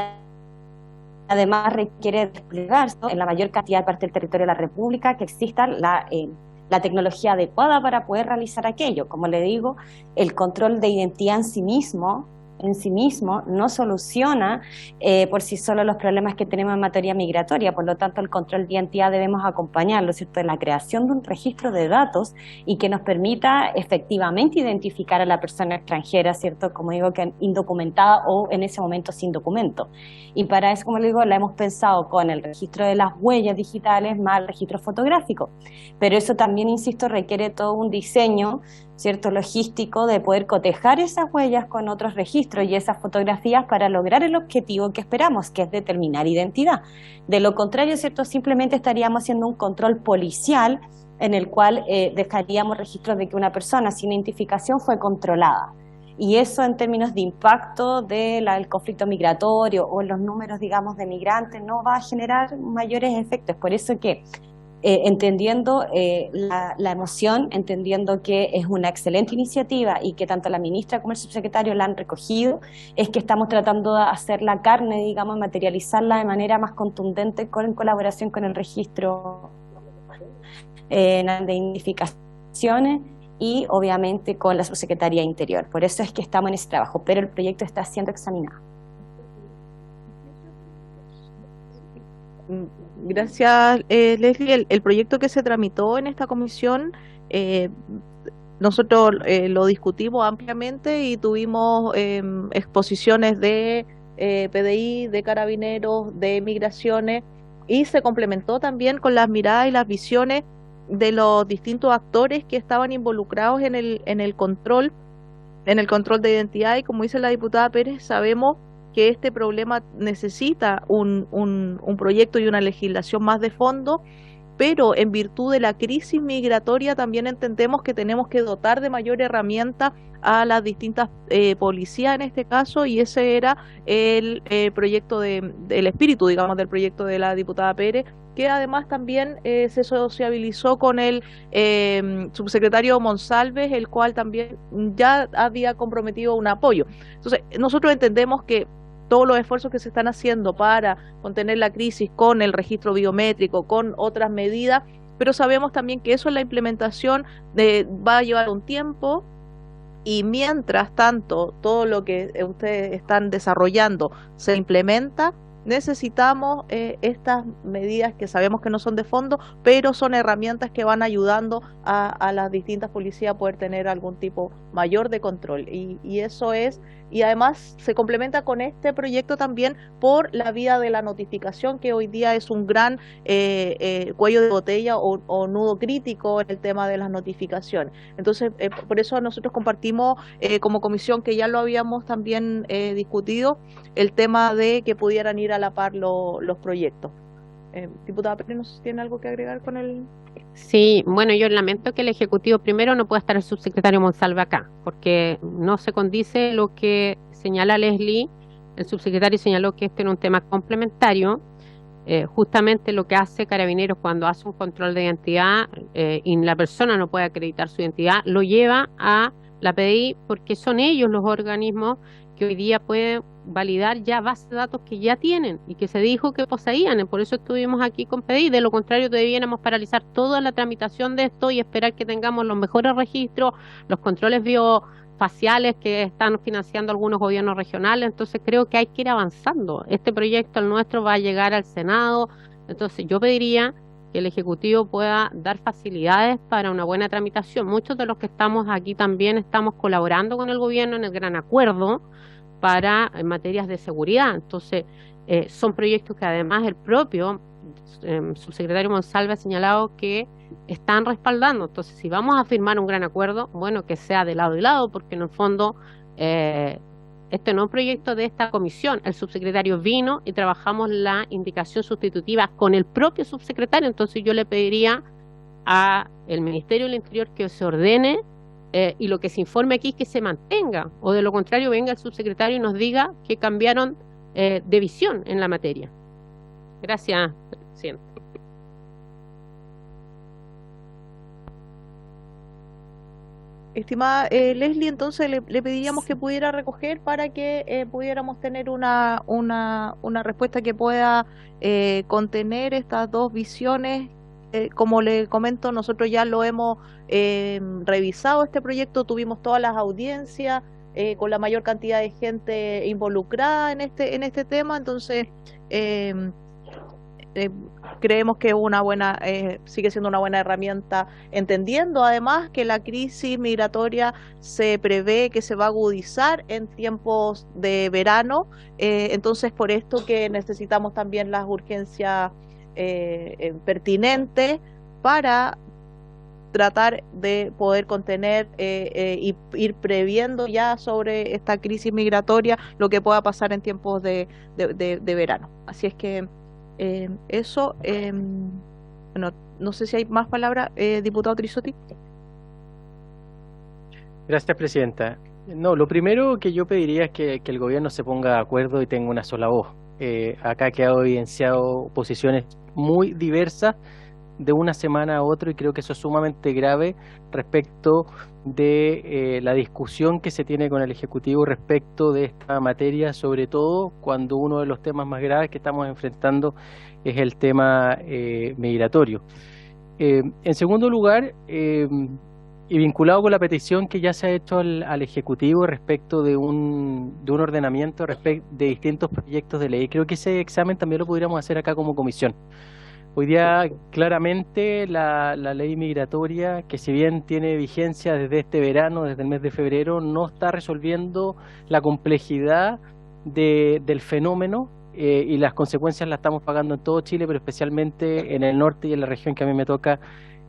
además requiere desplegarse en la mayor cantidad de parte del territorio de la República, que exista la tecnología adecuada para poder realizar aquello. Como le digo, el control de identidad en sí mismo no soluciona por sí solo los problemas que tenemos en materia migratoria. Por lo tanto, el control de identidad debemos acompañarlo, ¿cierto?, en la creación de un registro de datos y que nos permita efectivamente identificar a la persona extranjera, ¿cierto?, como digo, que indocumentada o en ese momento sin documento. Y para eso, como le digo, la hemos pensado con el registro de las huellas digitales más el registro fotográfico. Pero eso también, insisto, requiere todo un diseño, ¿cierto?, logístico de poder cotejar esas huellas con otros registros y esas fotografías para lograr el objetivo que esperamos, que es determinar identidad. De lo contrario, ¿cierto?, simplemente estaríamos haciendo un control policial en el cual dejaríamos registros de que una persona sin identificación fue controlada. Y eso en términos de impacto del conflicto migratorio o los números, digamos, de migrantes no va a generar mayores efectos. Por eso que entendiendo la emoción, entendiendo que es una excelente iniciativa y que tanto la ministra como el subsecretario la han recogido, es que estamos tratando de hacer la carne, digamos, materializarla de manera más contundente en colaboración con el registro de identificaciones y obviamente con la subsecretaría de Interior. Por eso es que estamos en ese trabajo, pero el proyecto está siendo examinado. Gracias, Leslie. El proyecto que se tramitó en esta comisión, nosotros lo discutimos ampliamente y tuvimos exposiciones de PDI, de Carabineros, de Migraciones, y se complementó también con las miradas y las visiones de los distintos actores que estaban involucrados en el control de identidad. Y como dice la diputada Pérez, sabemos que este problema necesita un proyecto y una legislación más de fondo, pero en virtud de la crisis migratoria también entendemos que tenemos que dotar de mayor herramienta a las distintas policías en este caso, y ese era el proyecto el espíritu, digamos, del proyecto de la diputada Pérez, que además también se sociabilizó con el subsecretario Monsalves, el cual también ya había comprometido un apoyo. Entonces, nosotros entendemos que todos los esfuerzos que se están haciendo para contener la crisis con el registro biométrico, con otras medidas, pero sabemos también que eso en la implementación va a llevar un tiempo, y mientras tanto todo lo que ustedes están desarrollando se implementa, necesitamos estas medidas que sabemos que no son de fondo, pero son herramientas que van ayudando a las distintas policías a poder tener algún tipo mayor de control. Y eso es, y además se complementa con este proyecto también por la vía de la notificación, que hoy día es un gran cuello de botella o nudo crítico en el tema de las notificaciones. Entonces, por eso nosotros compartimos como comisión, que ya lo habíamos también discutido, el tema de que pudieran ir a la par los proyectos. Diputada Pérez, ¿no sé si tiene algo que agregar con el...? Sí, bueno, yo lamento que el Ejecutivo primero no pueda estar el subsecretario Monsalve acá, porque no se condice lo que señala Leslie. El subsecretario señaló que este era un tema complementario. Justamente lo que hace Carabineros cuando hace un control de identidad y la persona no puede acreditar su identidad, lo lleva a la PDI, porque son ellos los organismos que hoy día pueden validar ya bases de datos que ya tienen y que se dijo que poseían. Por eso estuvimos aquí con PDI. De lo contrario, debiéramos paralizar toda la tramitación de esto y esperar que tengamos los mejores registros, los controles biofaciales que están financiando algunos gobiernos regionales. Entonces creo que hay que ir avanzando. Este proyecto, el nuestro, va a llegar al Senado. Entonces yo pediría que el Ejecutivo pueda dar facilidades para una buena tramitación. Muchos de los que estamos aquí también estamos colaborando con el gobierno en el gran acuerdo para materias de seguridad. Entonces son proyectos que además el propio subsecretario Monsalve ha señalado que están respaldando. Entonces, si vamos a firmar un gran acuerdo, bueno, que sea de lado y lado, porque en el fondo este no es un proyecto de esta comisión. El subsecretario vino y trabajamos la indicación sustitutiva con el propio subsecretario. Entonces yo le pediría a el Ministerio del Interior que se ordene y lo que se informe aquí que se mantenga, o de lo contrario venga el subsecretario y nos diga que cambiaron de visión en la materia. Gracias, presidente. Estimada Leslie, entonces le pediríamos que pudiera recoger para que pudiéramos tener una respuesta que pueda contener estas dos visiones. Como le comento, nosotros ya lo hemos revisado este proyecto, tuvimos todas las audiencias con la mayor cantidad de gente involucrada en este tema, entonces creemos que sigue siendo una buena herramienta, entendiendo además que la crisis migratoria se prevé que se va a agudizar en tiempos de verano, entonces por esto que necesitamos también las urgencias pertinentes para tratar de poder contener y ir previendo ya sobre esta crisis migratoria lo que pueda pasar en tiempos de verano. Así es que eso, bueno, no sé si hay más palabras, diputado Trisotti. Gracias, presidenta. No, lo primero que yo pediría es que el gobierno se ponga de acuerdo y tenga una sola voz. Acá ha quedado evidenciado posiciones muy diversas de una semana a otra, y creo que eso es sumamente grave respecto de la discusión que se tiene con el Ejecutivo respecto de esta materia, sobre todo cuando uno de los temas más graves que estamos enfrentando es el tema migratorio. En segundo lugar, y vinculado con la petición que ya se ha hecho al Ejecutivo respecto de un ordenamiento de distintos proyectos de ley, creo que ese examen también lo pudiéramos hacer acá como comisión. Hoy día claramente la ley migratoria, que si bien tiene vigencia desde este verano, desde el mes de febrero, no está resolviendo la complejidad del fenómeno y las consecuencias las estamos pagando en todo Chile, pero especialmente en el norte y en la región que a mí me toca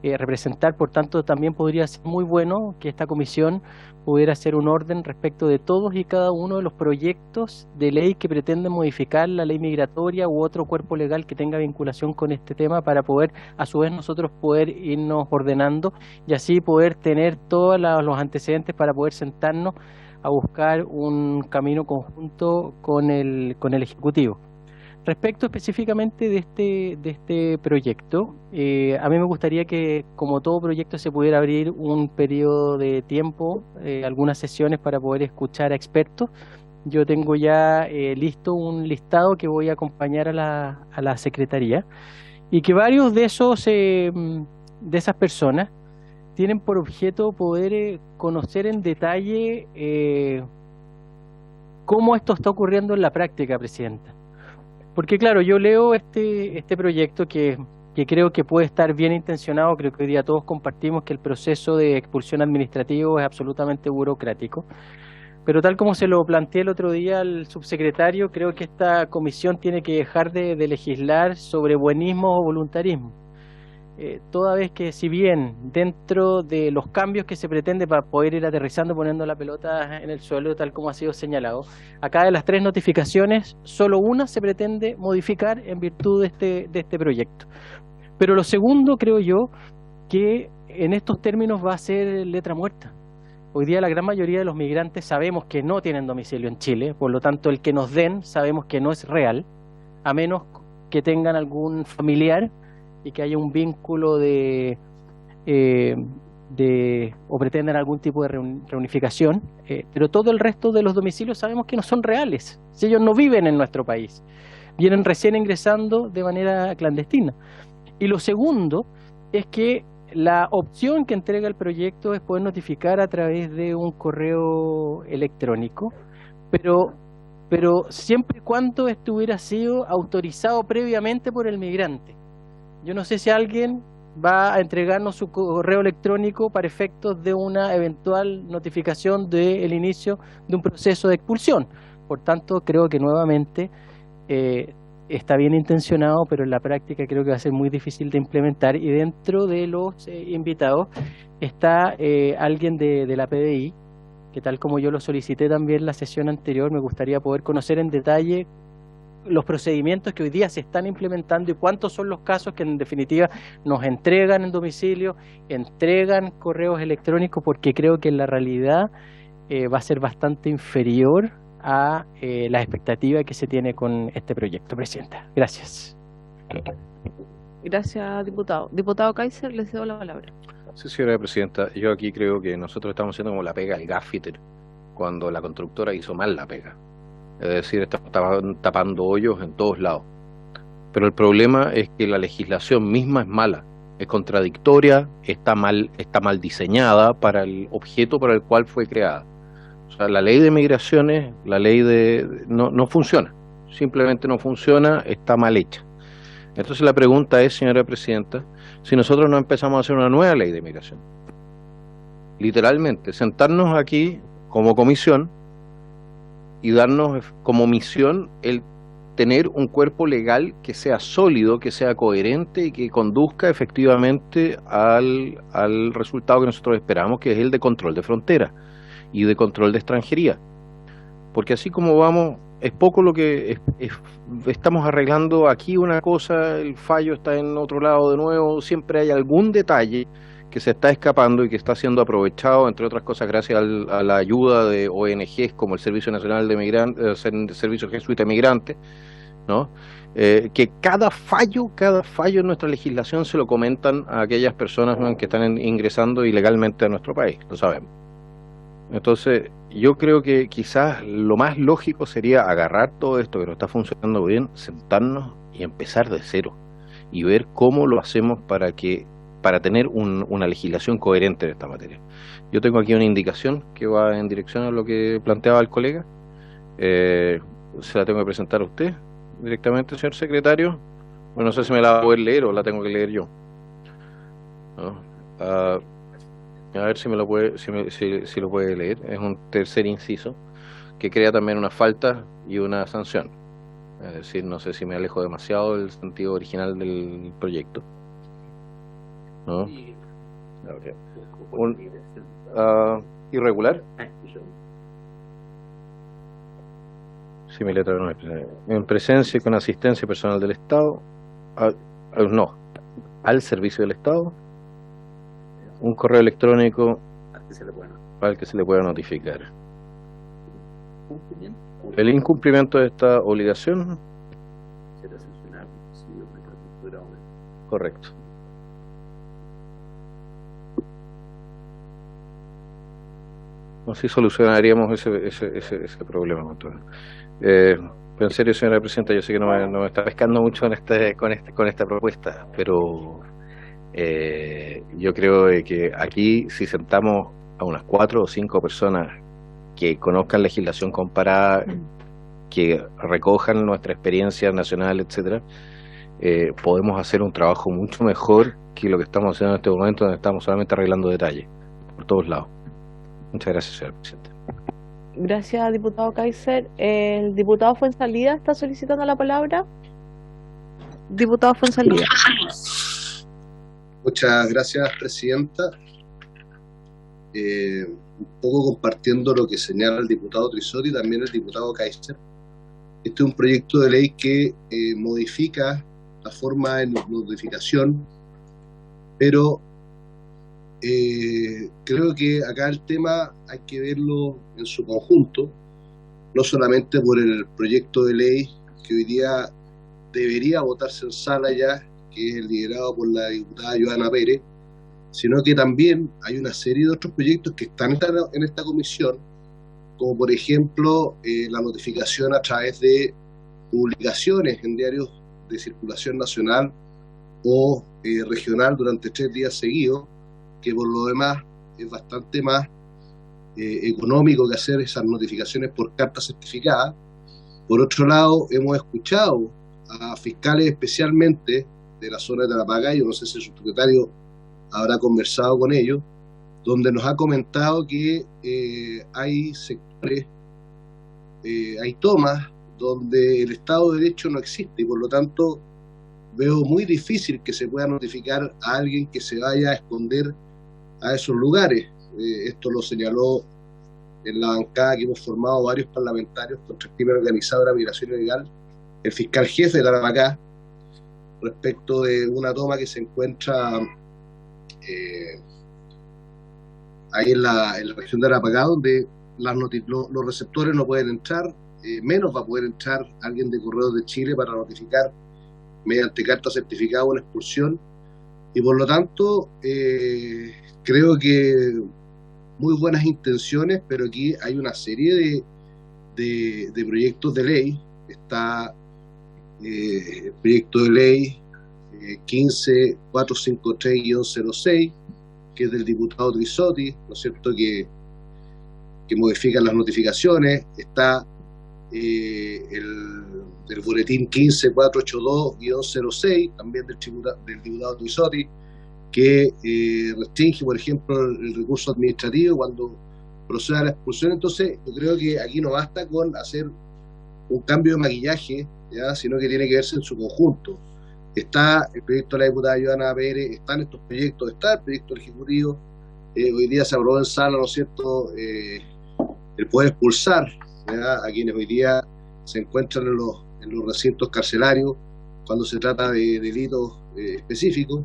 representar. Por tanto, también podría ser muy bueno que esta comisión pudiera hacer un orden respecto de todos y cada uno de los proyectos de ley que pretenden modificar la ley migratoria u otro cuerpo legal que tenga vinculación con este tema, para poder, a su vez, nosotros poder irnos ordenando y así poder tener todos los antecedentes para poder sentarnos a buscar un camino conjunto con el Ejecutivo. Respecto específicamente de este proyecto, a mí me gustaría que, como todo proyecto, se pudiera abrir un periodo de tiempo, algunas sesiones para poder escuchar a expertos. Yo tengo ya listo un listado que voy a acompañar a la Secretaría, y que varios de esas personas tienen por objeto poder conocer en detalle cómo esto está ocurriendo en la práctica, presidenta. Porque claro, yo leo este proyecto que creo que puede estar bien intencionado. Creo que hoy día todos compartimos que el proceso de expulsión administrativo es absolutamente burocrático. Pero tal como se lo planteé el otro día al subsecretario, creo que esta comisión tiene que dejar de legislar sobre buenismo o voluntarismo. Toda vez que, si bien dentro de los cambios que se pretende para poder ir aterrizando, poniendo la pelota en el suelo, tal como ha sido señalado, acá de las 3 notificaciones, solo una se pretende modificar en virtud de este proyecto. Pero lo segundo, creo yo, que en estos términos va a ser letra muerta. Hoy día la gran mayoría de los migrantes sabemos que no tienen domicilio en Chile, por lo tanto el que nos den sabemos que no es real, a menos que tengan algún familiar y que haya un vínculo o pretendan algún tipo de reunificación, pero todo el resto de los domicilios sabemos que no son reales, si ellos no viven en nuestro país, vienen recién ingresando de manera clandestina. Y lo segundo es que la opción que entrega el proyecto es poder notificar a través de un correo electrónico, pero siempre y cuando esto hubiera sido autorizado previamente por el migrante. Yo no sé si alguien va a entregarnos su correo electrónico para efectos de una eventual notificación del inicio de un proceso de expulsión. Por tanto, creo que nuevamente está bien intencionado, pero en la práctica creo que va a ser muy difícil de implementar. Y dentro de los invitados está alguien de la PDI, que tal como yo lo solicité también la sesión anterior, me gustaría poder conocer en detalle los procedimientos que hoy día se están implementando y cuántos son los casos que en definitiva nos entregan en domicilio, entregan correos electrónicos, porque creo que en la realidad va a ser bastante inferior a la expectativa que se tiene con este proyecto, Presidenta. Gracias. Gracias, diputado. Diputado Kaiser, le cedo la palabra. Sí, señora Presidenta, yo aquí creo que nosotros estamos haciendo como la pega del gaffiter cuando la constructora hizo mal la pega. Es decir, estamos tapando hoyos en todos lados. Pero el problema es que la legislación misma es mala, es contradictoria, está mal diseñada para el objeto para el cual fue creada. O sea, la ley de migraciones, la ley no funciona, simplemente no funciona, está mal hecha. Entonces la pregunta es, señora Presidenta, si nosotros no empezamos a hacer una nueva ley de migración. Literalmente, sentarnos aquí como comisión y darnos como misión el tener un cuerpo legal que sea sólido, que sea coherente y que conduzca efectivamente al resultado que nosotros esperamos, que es el de control de frontera y de control de extranjería. Porque así como vamos, es poco lo que estamos arreglando aquí una cosa, el fallo está en otro lado de nuevo, siempre hay algún detalle que se está escapando y que está siendo aprovechado, entre otras cosas, gracias a la ayuda de ONGs como el Servicio Nacional de Migrantes, el Servicio Jesuita de Migrantes, ¿no? Que cada fallo en nuestra legislación se lo comentan a aquellas personas, ¿no?, que están ingresando ilegalmente a nuestro país, lo sabemos. Entonces, yo creo que quizás lo más lógico sería agarrar todo esto que no está funcionando bien, sentarnos y empezar de cero y ver cómo lo hacemos para tener una legislación coherente de esta materia. Yo tengo aquí una indicación que va en dirección a lo que planteaba el colega. Se la tengo que presentar a usted directamente, señor secretario. Bueno, no sé si me la va a poder leer o la tengo que leer yo, ¿no? A ver si me lo puede, si lo puede leer. Es un tercer inciso que crea también una falta y una sanción. Es decir, no sé si me alejo demasiado del sentido original del proyecto, ¿no? Irregular. Si mi letra no es en presencia y con asistencia personal del Estado, al servicio del Estado, un correo electrónico al que se le pueda notificar. El incumplimiento de esta obligación será sancionado. Correcto. Así solucionaríamos ese problema. Pero en serio, señora Presidenta, yo sé que no me está pescando mucho con esta propuesta, pero yo creo que aquí, si sentamos a unas 4 o 5 personas que conozcan legislación comparada, que recojan nuestra experiencia nacional, etcétera, podemos hacer un trabajo mucho mejor que lo que estamos haciendo en este momento, donde estamos solamente arreglando detalles por todos lados. Muchas gracias, señor presidente. Gracias, diputado Kaiser. El diputado Fuenzalida está solicitando la palabra. Diputado Fuenzalida. Muchas gracias, presidenta. Un poco compartiendo lo que señala el diputado Trisotti y también el diputado Kaiser. Este es un proyecto de ley que modifica la forma de notificación, pero creo que acá el tema hay que verlo en su conjunto, no solamente por el proyecto de ley que hoy día debería votarse en sala ya, que es el liderado por la diputada Joana Pérez, sino que también hay una serie de otros proyectos que están en esta comisión, como por ejemplo la notificación a través de publicaciones en diarios de circulación nacional o regional durante 3 días seguidos, que por lo demás es bastante más económico que hacer esas notificaciones por carta certificada. Por otro lado, hemos escuchado a fiscales especialmente de la zona de Tarapacá, yo no sé si el subsecretario habrá conversado con ellos, donde nos ha comentado que hay sectores, hay tomas donde el Estado de Derecho no existe y por lo tanto veo muy difícil que se pueda notificar a alguien que se vaya a esconder a esos lugares. Esto lo señaló en la bancada que hemos formado varios parlamentarios contra el crimen organizado y la migración ilegal, el fiscal jefe de Tarapacá, respecto de una toma que se encuentra ahí en la región de Tarapacá, donde los receptores no pueden entrar, menos va a poder entrar alguien de Correos de Chile para notificar mediante carta certificada una expulsión, y por lo tanto creo que muy buenas intenciones, pero aquí hay una serie de proyectos de ley. Está el proyecto de ley 15453-06, que es del diputado Trisotti, ¿no es cierto?, que modifican las notificaciones. Está el boletín 15482-06, también del diputado Trisotti, que restringe, por ejemplo, el recurso administrativo cuando proceda a la expulsión. Entonces, yo creo que aquí no basta con hacer un cambio de maquillaje, ¿ya?, sino que tiene que verse en su conjunto. Está el proyecto de la diputada Joana Pérez, están estos proyectos, está el proyecto del Ejecutivo, hoy día se aprobó en sala, ¿no es cierto?, el poder expulsar, ¿ya?, a quienes hoy día se encuentran en los recintos carcelarios cuando se trata de delitos específicos.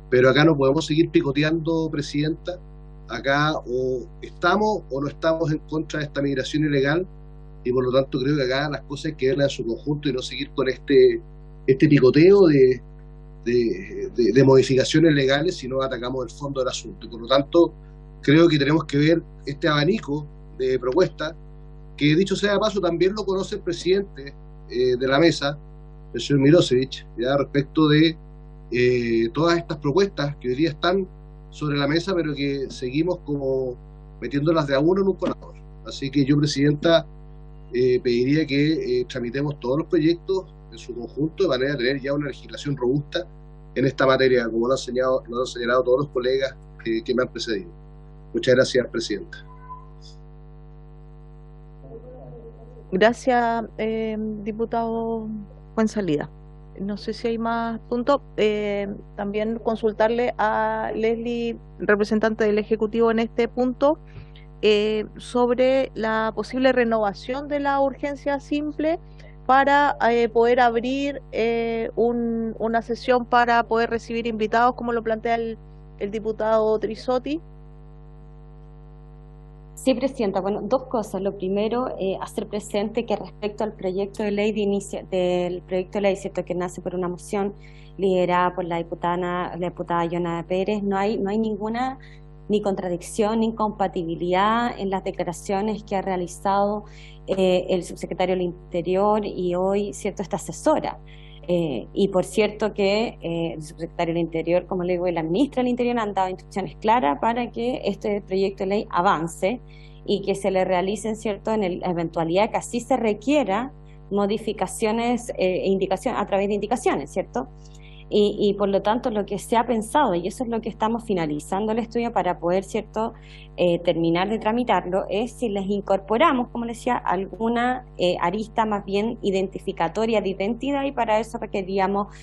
Pero acá no podemos seguir picoteando, presidenta. Acá o estamos o no estamos en contra de esta migración ilegal, y por lo tanto creo que acá las cosas hay que verlas en su conjunto y no seguir con este picoteo de modificaciones legales, sino atacamos el fondo del asunto. Y por lo tanto creo que tenemos que ver este abanico de propuestas, que dicho sea de paso también lo conoce el presidente de la mesa, el señor Milosevic, ya, respecto de todas estas propuestas que hoy día están sobre la mesa, pero que seguimos como metiéndolas de a uno en un colador. Así que yo, presidenta, pediría que tramitemos todos los proyectos en su conjunto, de manera de tener ya una legislación robusta en esta materia, como lo han señalado todos los colegas que me han precedido. Muchas gracias, presidenta. Gracias, diputado Fuenzalida. No sé si hay más puntos. También consultarle a Leslie, representante del Ejecutivo en este punto, sobre la posible renovación de la urgencia simple para poder abrir una sesión para poder recibir invitados, como lo plantea el diputado Trisotti. Sí, presidenta. Bueno, 2 cosas. Lo primero, hacer presente que respecto al proyecto de ley del proyecto de ley, cierto, que nace por una moción liderada por la diputada Joana Pérez, no hay ninguna ni contradicción ni incompatibilidad en las declaraciones que ha realizado el subsecretario del Interior y hoy, cierto, esta asesora. Y por cierto que el subsecretario del Interior, como le digo, y la ministra del Interior han dado instrucciones claras para que este proyecto de ley avance y que se le realicen, ¿cierto?, en la eventualidad que así se requiera, modificaciones a través de indicaciones, ¿cierto? Y por lo tanto lo que se ha pensado, y eso es lo que estamos finalizando el estudio para poder, ¿cierto?, terminar de tramitarlo, es si les incorporamos, como les decía, alguna arista más bien identificatoria de identidad, y para eso requeríamos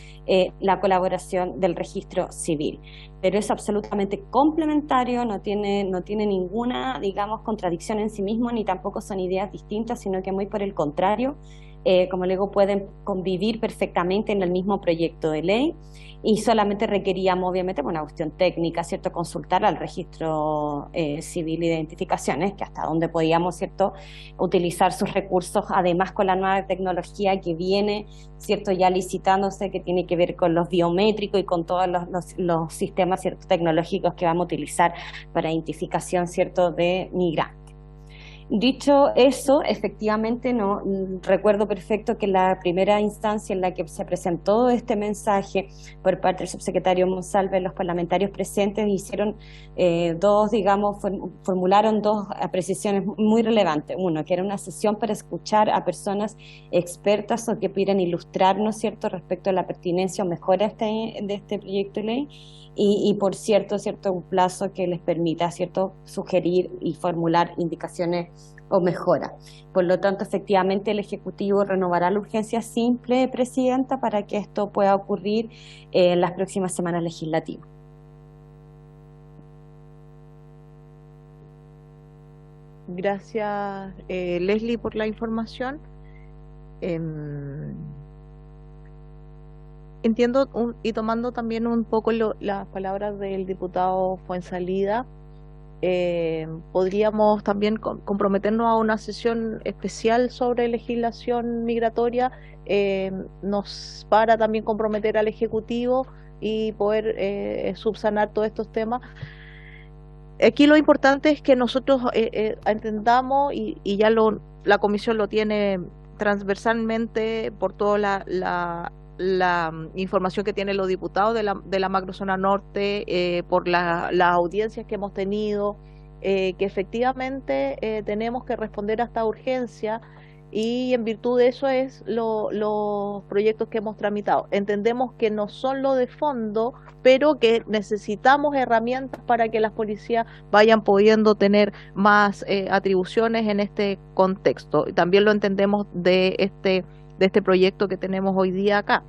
la colaboración del registro civil. Pero es absolutamente complementario, no tiene ninguna, digamos, contradicción en sí mismo, ni tampoco son ideas distintas, sino que muy por el contrario, como le digo, pueden convivir perfectamente en el mismo proyecto de ley, y solamente requeríamos, obviamente, por una cuestión técnica, ¿cierto?, consultar al registro civil de identificaciones, que hasta donde podíamos, ¿cierto?, utilizar sus recursos, además con la nueva tecnología que viene, ¿cierto?, ya licitándose, que tiene que ver con los biométricos y con todos los sistemas, ¿cierto?, tecnológicos que vamos a utilizar para identificación, ¿cierto?, de migrantes. Dicho eso, efectivamente recuerdo perfecto que la primera instancia en la que se presentó este mensaje por parte del subsecretario Monsalve, los parlamentarios presentes hicieron formularon dos apreciaciones muy relevantes. Uno, que era una sesión para escuchar a personas expertas o que pudieran ilustrarnos, ¿cierto?, respecto a la pertinencia o mejora de este proyecto de ley. Y por cierto, un plazo que les permita, ¿cierto?, sugerir y formular indicaciones o mejoras. Por lo tanto, efectivamente, el Ejecutivo renovará la urgencia simple, Presidenta, para que esto pueda ocurrir en las próximas semanas legislativas. Gracias, Leslie, por la información. Entiendo y tomando también un poco las palabras del diputado Fuenzalida, podríamos también comprometernos a una sesión especial sobre legislación migratoria, para también comprometer al Ejecutivo y poder subsanar todos estos temas. Aquí lo importante es que nosotros entendamos, y ya la Comisión lo tiene transversalmente por toda la información que tienen los diputados de la macrozona norte, por las audiencias que hemos tenido, que efectivamente tenemos que responder a esta urgencia, y en virtud de eso es los proyectos que hemos tramitado. Entendemos que no son lo de fondo, pero que necesitamos herramientas para que las policías vayan pudiendo tener más atribuciones en este contexto. También lo entendemos de este proyecto que tenemos hoy día acá.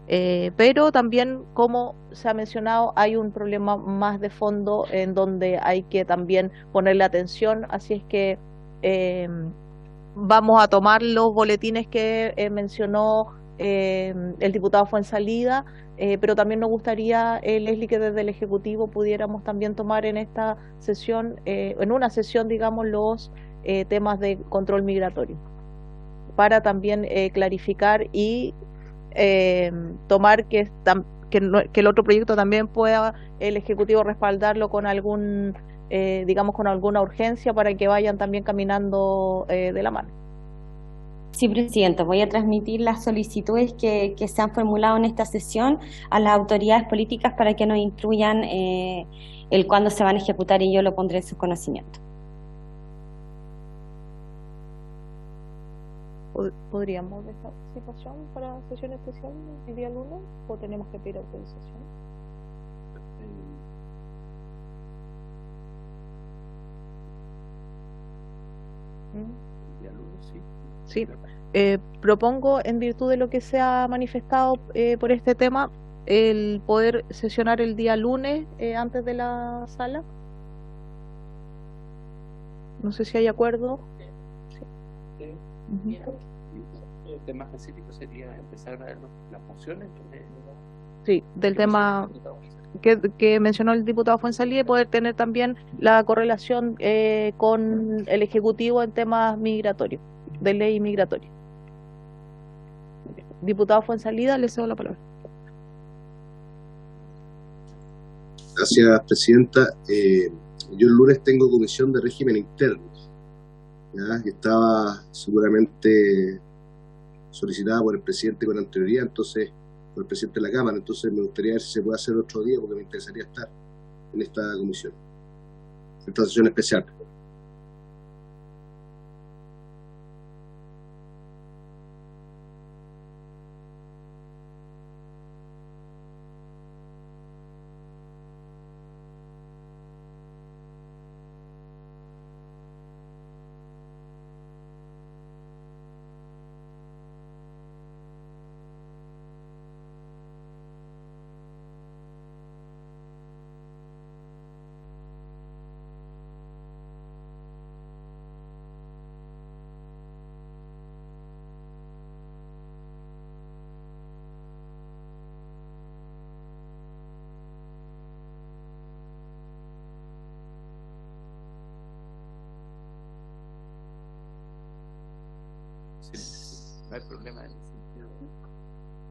Pero también, como se ha mencionado, hay un problema más de fondo en donde hay que también ponerle atención, así es que vamos a tomar los boletines que mencionó el diputado Fuenzalida, pero también nos gustaría, Leslie, que desde el Ejecutivo pudiéramos también tomar en esta sesión, en una sesión, digamos, los temas de control migratorio, para también clarificar y tomar que el otro proyecto también pueda el Ejecutivo respaldarlo con algún, digamos, con alguna urgencia, para que vayan también caminando de la mano. Sí, Presidenta, voy a transmitir las solicitudes que se han formulado en esta sesión a las autoridades políticas para que nos instruyan el cuándo se van a ejecutar, y yo lo pondré en su conocimiento. ¿Podríamos dejar situación para sesión especial el día lunes o tenemos que pedir autorización? Sí, propongo, en virtud de lo que se ha manifestado por este tema, el poder sesionar el día lunes antes de la sala. No sé si hay acuerdo. Sí. El tema específico sería empezar a ver las funciones. Sí, del tema que mencionó el diputado Fuenzalida, y poder tener también la correlación con el Ejecutivo en temas migratorios, de ley migratoria. Diputado Fuenzalida, le cedo la palabra. Gracias, Presidenta. Yo el lunes tengo comisión de régimen interno, ¿ya?, que estaba seguramente solicitada por el presidente con anterioridad, entonces por el presidente de la Cámara, entonces me gustaría ver si se puede hacer otro día, porque me interesaría estar en esta comisión, en esta sesión especial. Sí, no hay problema en ese sentido.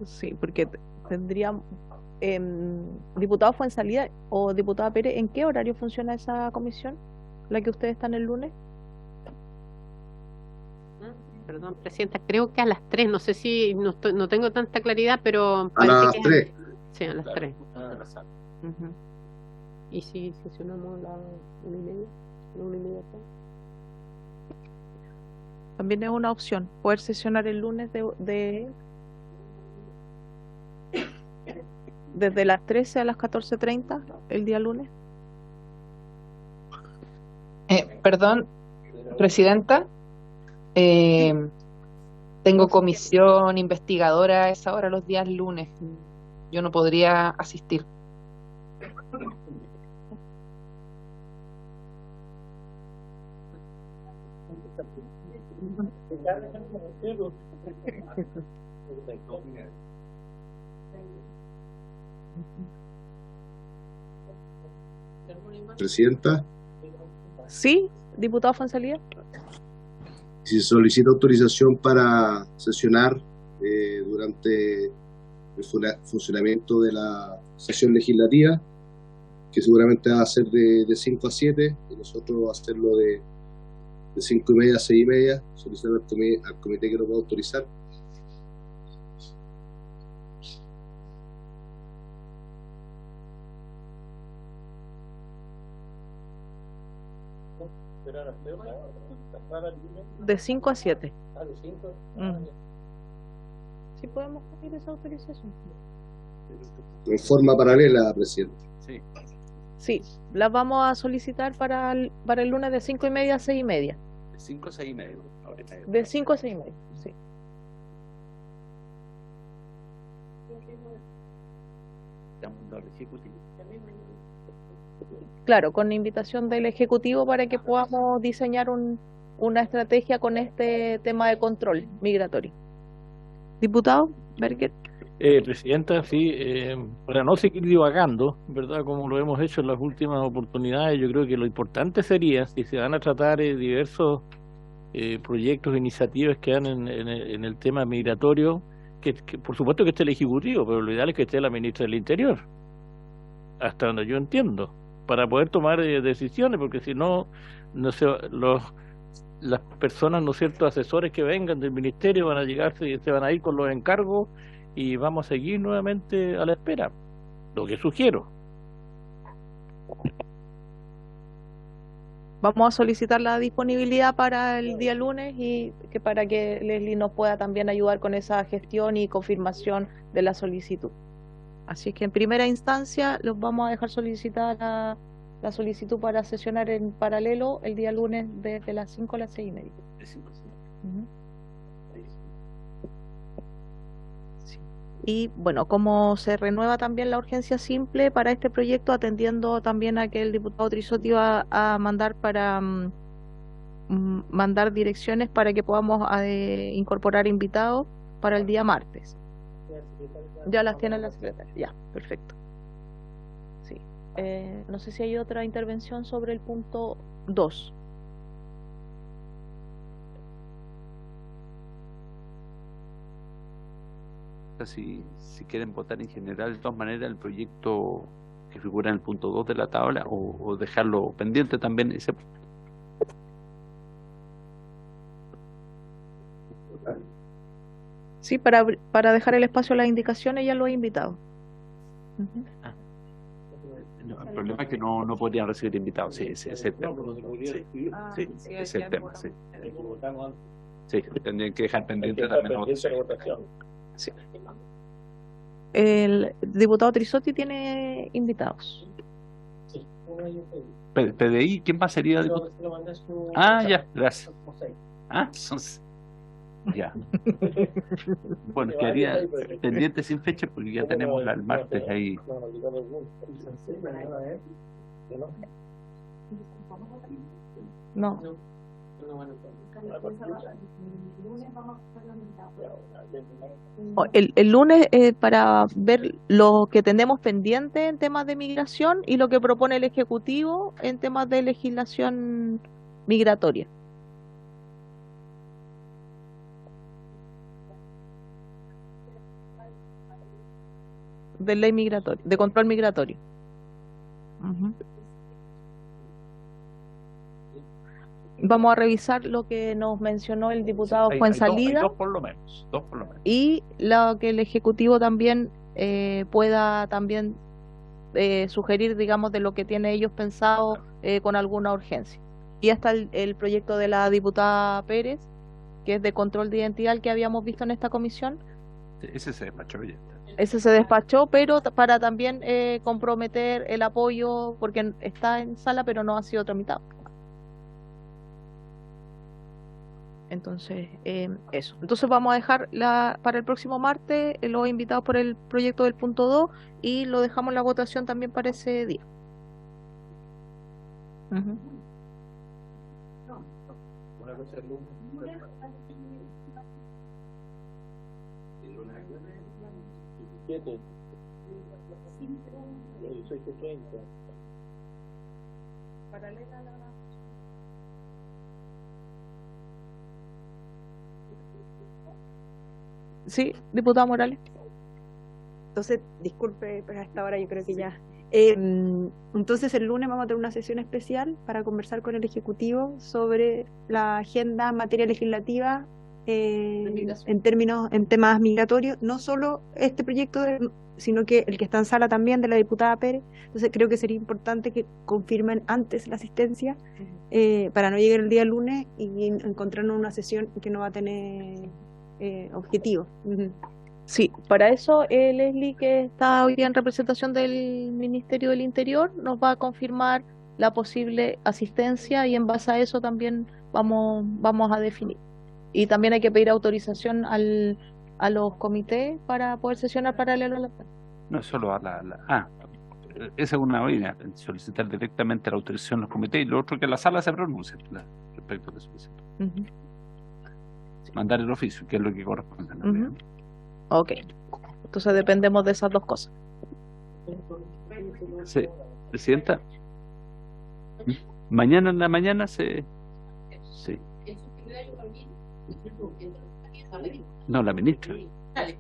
Sí, porque tendría diputado Fuenzalida o diputada Pérez, ¿en qué horario funciona esa comisión? ¿La que ustedes están el lunes? Perdón, Presidenta, creo que a las 3, no sé si no tengo tanta claridad, pero A parece las que es 3. sí, a las 3. Ujú. ¿Y si sesionamos la 1:30? ¿La 1:30? También es una opción, poder sesionar el lunes desde las 13 a las 14:30, el día lunes. Perdón, Presidenta, tengo comisión investigadora a esa hora los días lunes. Yo no podría asistir. Presidenta, Sí, diputado Fuenzalida. si se solicita autorización para sesionar durante el funcionamiento de la sesión legislativa, que seguramente va a ser de 5 a 7, y nosotros hacerlo de 5:30 a 6:30, solicitar al comité que lo pueda autorizar. De 5 a 7. Sí podemos pedir esa autorización. En forma paralela, Presidente. Sí. Sí, las vamos a solicitar para el lunes de 5:30 a 6:30. De 5 a 6:30. De 5 a 6:30, sí. Claro, con invitación del Ejecutivo para que podamos diseñar una estrategia con este tema de control migratorio. Diputado Berger. Presidenta, sí, para no seguir divagando, ¿verdad? Como lo hemos hecho en las últimas oportunidades, yo creo que lo importante sería, si se van a tratar diversos proyectos, iniciativas que dan en el tema migratorio, que por supuesto que esté el Ejecutivo, pero lo ideal es que esté la ministra del Interior, hasta donde yo entiendo, para poder tomar decisiones, porque si no, no sé, las personas, ¿no es cierto?, asesores que vengan del ministerio van a llegarse y se van a ir con los encargos y vamos a seguir nuevamente a la espera, lo que sugiero. Vamos a solicitar la disponibilidad para el día lunes y para que Leslie nos pueda también ayudar con esa gestión y confirmación de la solicitud. Así es que en primera instancia los vamos a dejar solicitar la solicitud para sesionar en paralelo el día lunes desde las 5 a las 6:30. Ujú. Sí. Y bueno, como se renueva también la urgencia simple para este proyecto, atendiendo también a que el diputado Trizoti va a mandar para mandar direcciones para que podamos incorporar invitados para el día martes. Ya las tiene la secretaria. Ya, perfecto. Sí. No sé si hay otra intervención sobre el punto 2. Si quieren votar en general, de todas maneras, el proyecto que figura en el punto 2 de la tabla, o dejarlo pendiente también ese. Sí, para dejar el espacio a las indicaciones ya lo he invitado. No, el problema es que no podrían recibir invitados, sí, ese es el tema. Sí, ese es el tema, sí. Sí, tendrían que dejar pendiente también la votación. Sí. El diputado Trizoti tiene invitados. PDI, ¿quién más sería? Ah, ya, gracias. Ah, ya. Bueno, quedaría pendiente sin fecha porque ya tenemos el martes ahí. No. El lunes para ver lo que tenemos pendiente en temas de migración y lo que propone el Ejecutivo en temas de legislación migratoria. de ley migratoria, de control migratorio. Ujú. Vamos a revisar lo que nos mencionó el diputado Hay Fuenzalida dos por lo menos, dos por lo menos. y lo que el Ejecutivo también pueda también sugerir, digamos, de lo que tiene ellos pensado con alguna urgencia. Y hasta el proyecto de la diputada Pérez, que es de control de identidad, que habíamos visto en esta comisión. Ese se despachó ya está. Ese se despachó, pero para también comprometer el apoyo, porque está en sala, pero no ha sido tramitado. Entonces, eso. Entonces vamos a dejar para el próximo martes los invitados por el proyecto del punto 2 y lo dejamos la votación también para ese día. Ujú. Sí, diputado Morales. Entonces, disculpe, pero a esta hora yo creo que ya. Entonces, el lunes vamos a tener una sesión especial para conversar con el Ejecutivo sobre la agenda en materia legislativa en temas migratorios, no solo este proyecto, sino que el que está en sala también de la diputada Pérez. Entonces, creo que sería importante que confirmen antes la asistencia para no llegar el día lunes y encontrarnos una sesión que no va a tener objetivo. Sí, para eso Leslie, que está hoy día en representación del Ministerio del Interior, nos va a confirmar la posible asistencia y en base a eso también vamos a definir. Y también hay que pedir autorización a los comités para poder sesionar paralelo a la... No solo a esa es una vaina, solicitar directamente la autorización a los comités y lo otro que la sala se pronuncie respecto a la solicitud. Mandar el oficio, que es lo que corresponde. Ok, entonces dependemos de esas dos cosas. Sí, presidenta. Mañana en la mañana sí. No, la ministra.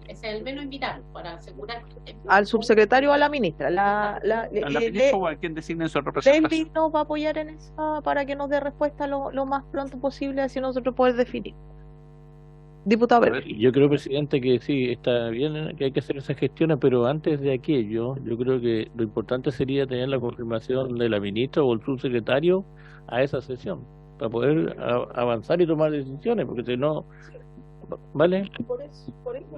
Es el menos invitado para asegurar que... Al subsecretario o a la ministra. ¿A la ministra o a quien designe su representación? Leslie nos va a apoyar en esa para que nos dé respuesta lo más pronto posible, así nosotros poder definir. Diputado Verde. Yo creo, presidente, que sí, está bien, que hay que hacer esas gestiones, pero antes de aquello, yo creo que lo importante sería tener la confirmación de la ministra o el subsecretario a esa sesión, para poder avanzar y tomar decisiones, porque si no, ¿vale? Por eso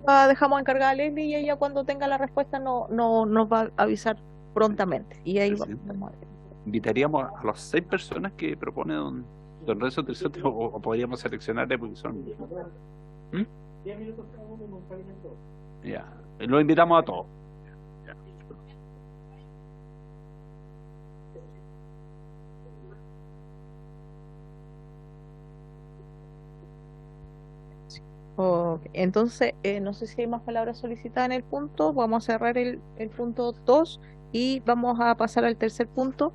la dejamos encargada a Leslie y ella cuando tenga la respuesta nos va a avisar prontamente. Y ahí vamos a ver. Invitaríamos a las 6 personas que propone don Renzo Trisotti, o podríamos seleccionar porque son... 10 minutos cada uno nos salen todos. Ya, lo invitamos a todos. Entonces, no sé si hay más palabras solicitadas en el punto. Vamos a cerrar el punto 2 y vamos a pasar al tercer punto,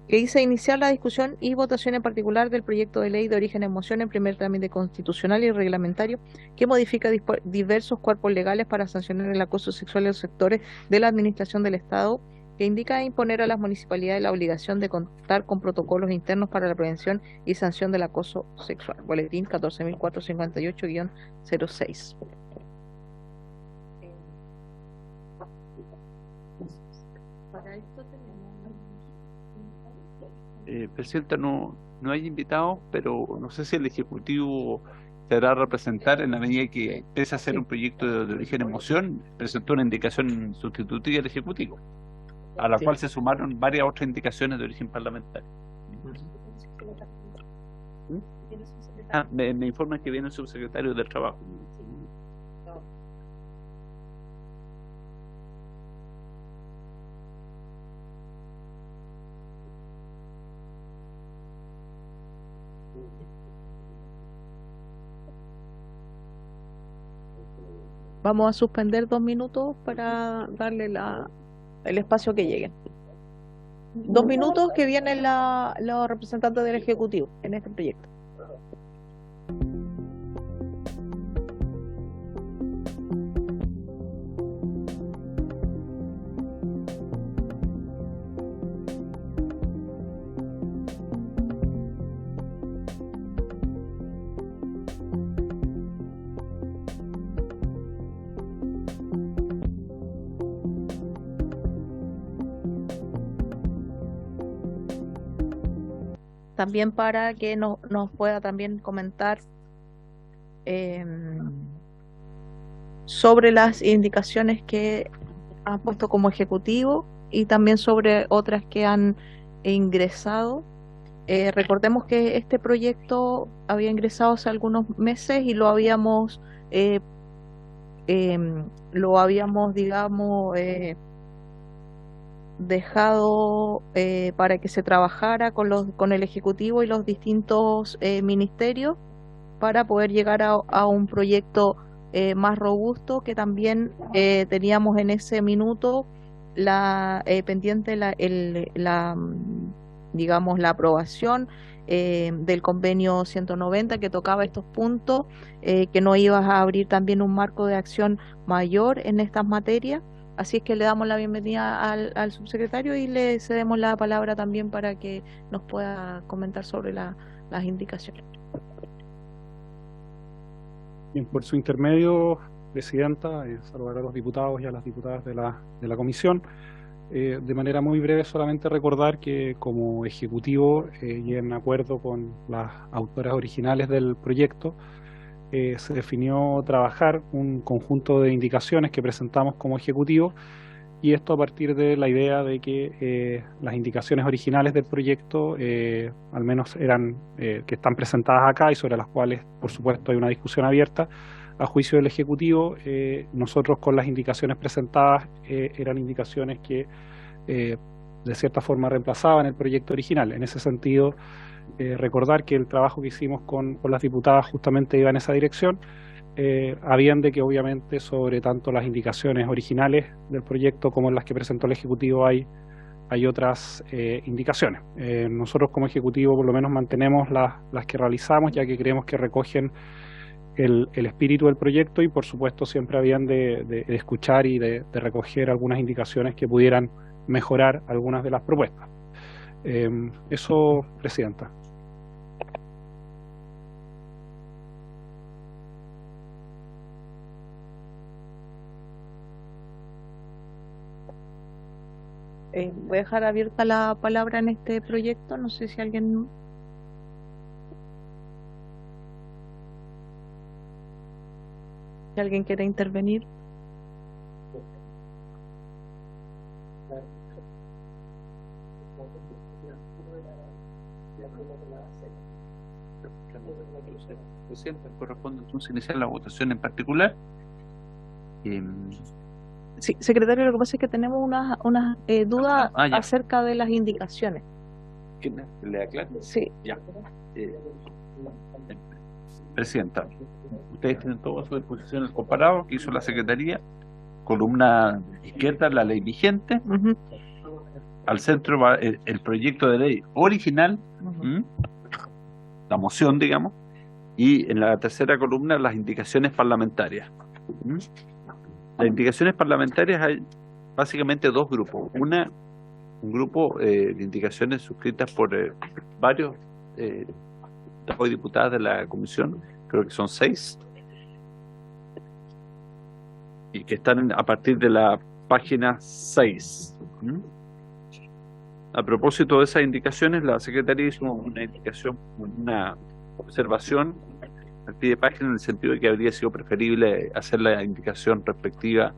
que dice iniciar la discusión y votación en particular del proyecto de ley de origen en moción en primer trámite constitucional y reglamentario que modifica diversos cuerpos legales para sancionar el acoso sexual en los sectores de la administración del Estado, que indica imponer a las municipalidades la obligación de contar con protocolos internos para la prevención y sanción del acoso sexual. Boletín 14.458-06. Para esto Presidenta, no hay invitados, pero no sé si el Ejecutivo se hará representar en la medida que, pese a ser un proyecto de origen en moción, presentó una indicación sustitutiva del Ejecutivo, a la cual se sumaron varias otras indicaciones de origen parlamentario. Me informan que viene el subsecretario del Trabajo. Vamos a suspender 2 minutos para darle el espacio que lleguen. 2 minutos que vienen los representantes del Ejecutivo en este proyecto. también para que nos pueda también comentar sobre las indicaciones que han puesto como ejecutivo y también sobre otras que han ingresado. Recordemos que este proyecto había ingresado hace algunos meses y lo habíamos digamos, dejado para que se trabajara con el Ejecutivo y los distintos ministerios para poder llegar a un proyecto más robusto, que también teníamos en ese minuto pendiente digamos, la aprobación del convenio 190 que tocaba estos puntos, que nos iba a abrir también un marco de acción mayor en estas materias. Así es que le damos la bienvenida al subsecretario y le cedemos la palabra también para que nos pueda comentar sobre las indicaciones. Bien, por su intermedio, Presidenta, saludar a los diputados y a las diputadas de la comisión. De manera muy breve, solamente recordar que como Ejecutivo y en acuerdo con las autoras originales del proyecto, se definió trabajar un conjunto de indicaciones que presentamos como Ejecutivo, y esto a partir de la idea de que las indicaciones originales del proyecto, al menos eran que están presentadas acá y sobre las cuales por supuesto hay una discusión abierta, a juicio del Ejecutivo, nosotros con las indicaciones presentadas eran indicaciones que de cierta forma reemplazaban el proyecto original. En ese sentido, recordar que el trabajo que hicimos con las diputadas justamente iba en esa dirección, habían de que obviamente sobre tanto las indicaciones originales del proyecto como en las que presentó el Ejecutivo hay otras indicaciones. Nosotros como Ejecutivo por lo menos mantenemos las que realizamos, ya que creemos que recogen el espíritu del proyecto, y por supuesto siempre habían de escuchar y de recoger algunas indicaciones que pudieran mejorar algunas de las propuestas. Eso, Presidenta. Voy a dejar abierta la palabra en este proyecto. No sé si alguien... Si alguien quiere intervenir. Presidente, corresponde entonces iniciar la votación en particular. Sí, secretario, lo que pasa es que tenemos unas dudas acerca de las indicaciones. ¿Quién le aclara? Sí. Ya. Presidenta, ustedes tienen todo a su disposición el comparado que hizo la Secretaría. Columna izquierda, la ley vigente. Al centro va el proyecto de ley original, la moción, digamos, y en la tercera columna las indicaciones parlamentarias. Las indicaciones parlamentarias hay básicamente dos grupos. Un grupo de indicaciones suscritas por varios diputados y diputadas de la comisión, creo que son 6, y que están a partir de la página 6. A propósito de esas indicaciones, la Secretaría hizo una observación al pie de página, en el sentido de que habría sido preferible hacer la indicación respectiva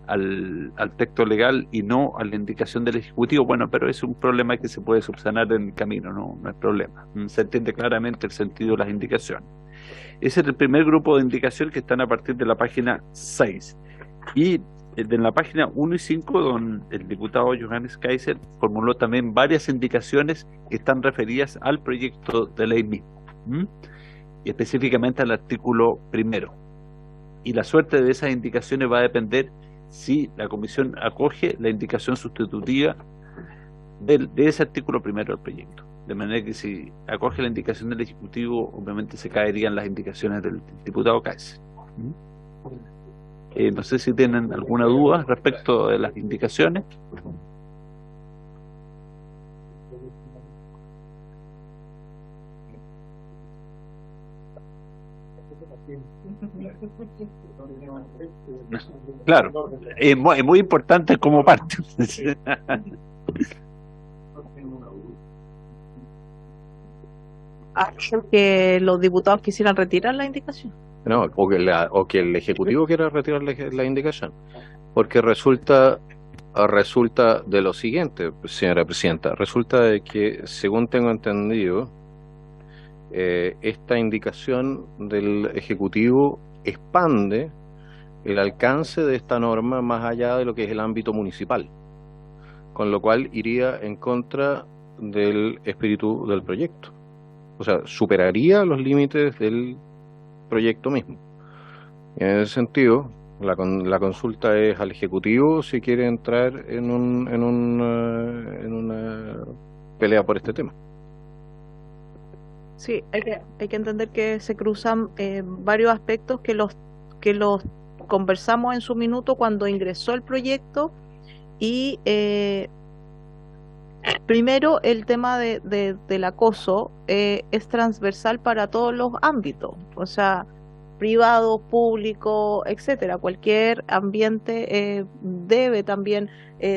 al texto legal y no a la indicación del Ejecutivo. Bueno, pero es un problema que se puede subsanar en el camino, no es problema. Se entiende claramente el sentido de las indicaciones. Ese es el primer grupo de indicaciones que están a partir de la página 6. Y en la página 1 y 5, el diputado Johannes Kaiser formuló también varias indicaciones que están referidas al proyecto de ley mismo, y específicamente al artículo 1. Y la suerte de esas indicaciones va a depender si la comisión acoge la indicación sustitutiva de ese artículo 1 del proyecto. De manera que si acoge la indicación del Ejecutivo, obviamente se caerían las indicaciones del diputado Kaiser. No sé si tienen alguna duda respecto de las indicaciones. Claro, es muy importante como parte. hacer que los diputados quisieran retirar la indicación. No, o que el Ejecutivo quiera retirar la indicación. Porque resulta de lo siguiente, señora Presidenta, resulta de que, según tengo entendido, esta indicación del Ejecutivo expande el alcance de esta norma más allá de lo que es el ámbito municipal, con lo cual iría en contra del espíritu del proyecto. O sea, superaría los límites del proyecto mismo. Y en ese sentido, la consulta es al Ejecutivo si quiere entrar en una pelea por este tema. Sí, hay que entender que se cruzan varios aspectos que los conversamos en su minuto cuando ingresó el proyecto y primero el tema del acoso es transversal para todos los ámbitos, o sea, privado, público, etcétera. Cualquier ambiente debe también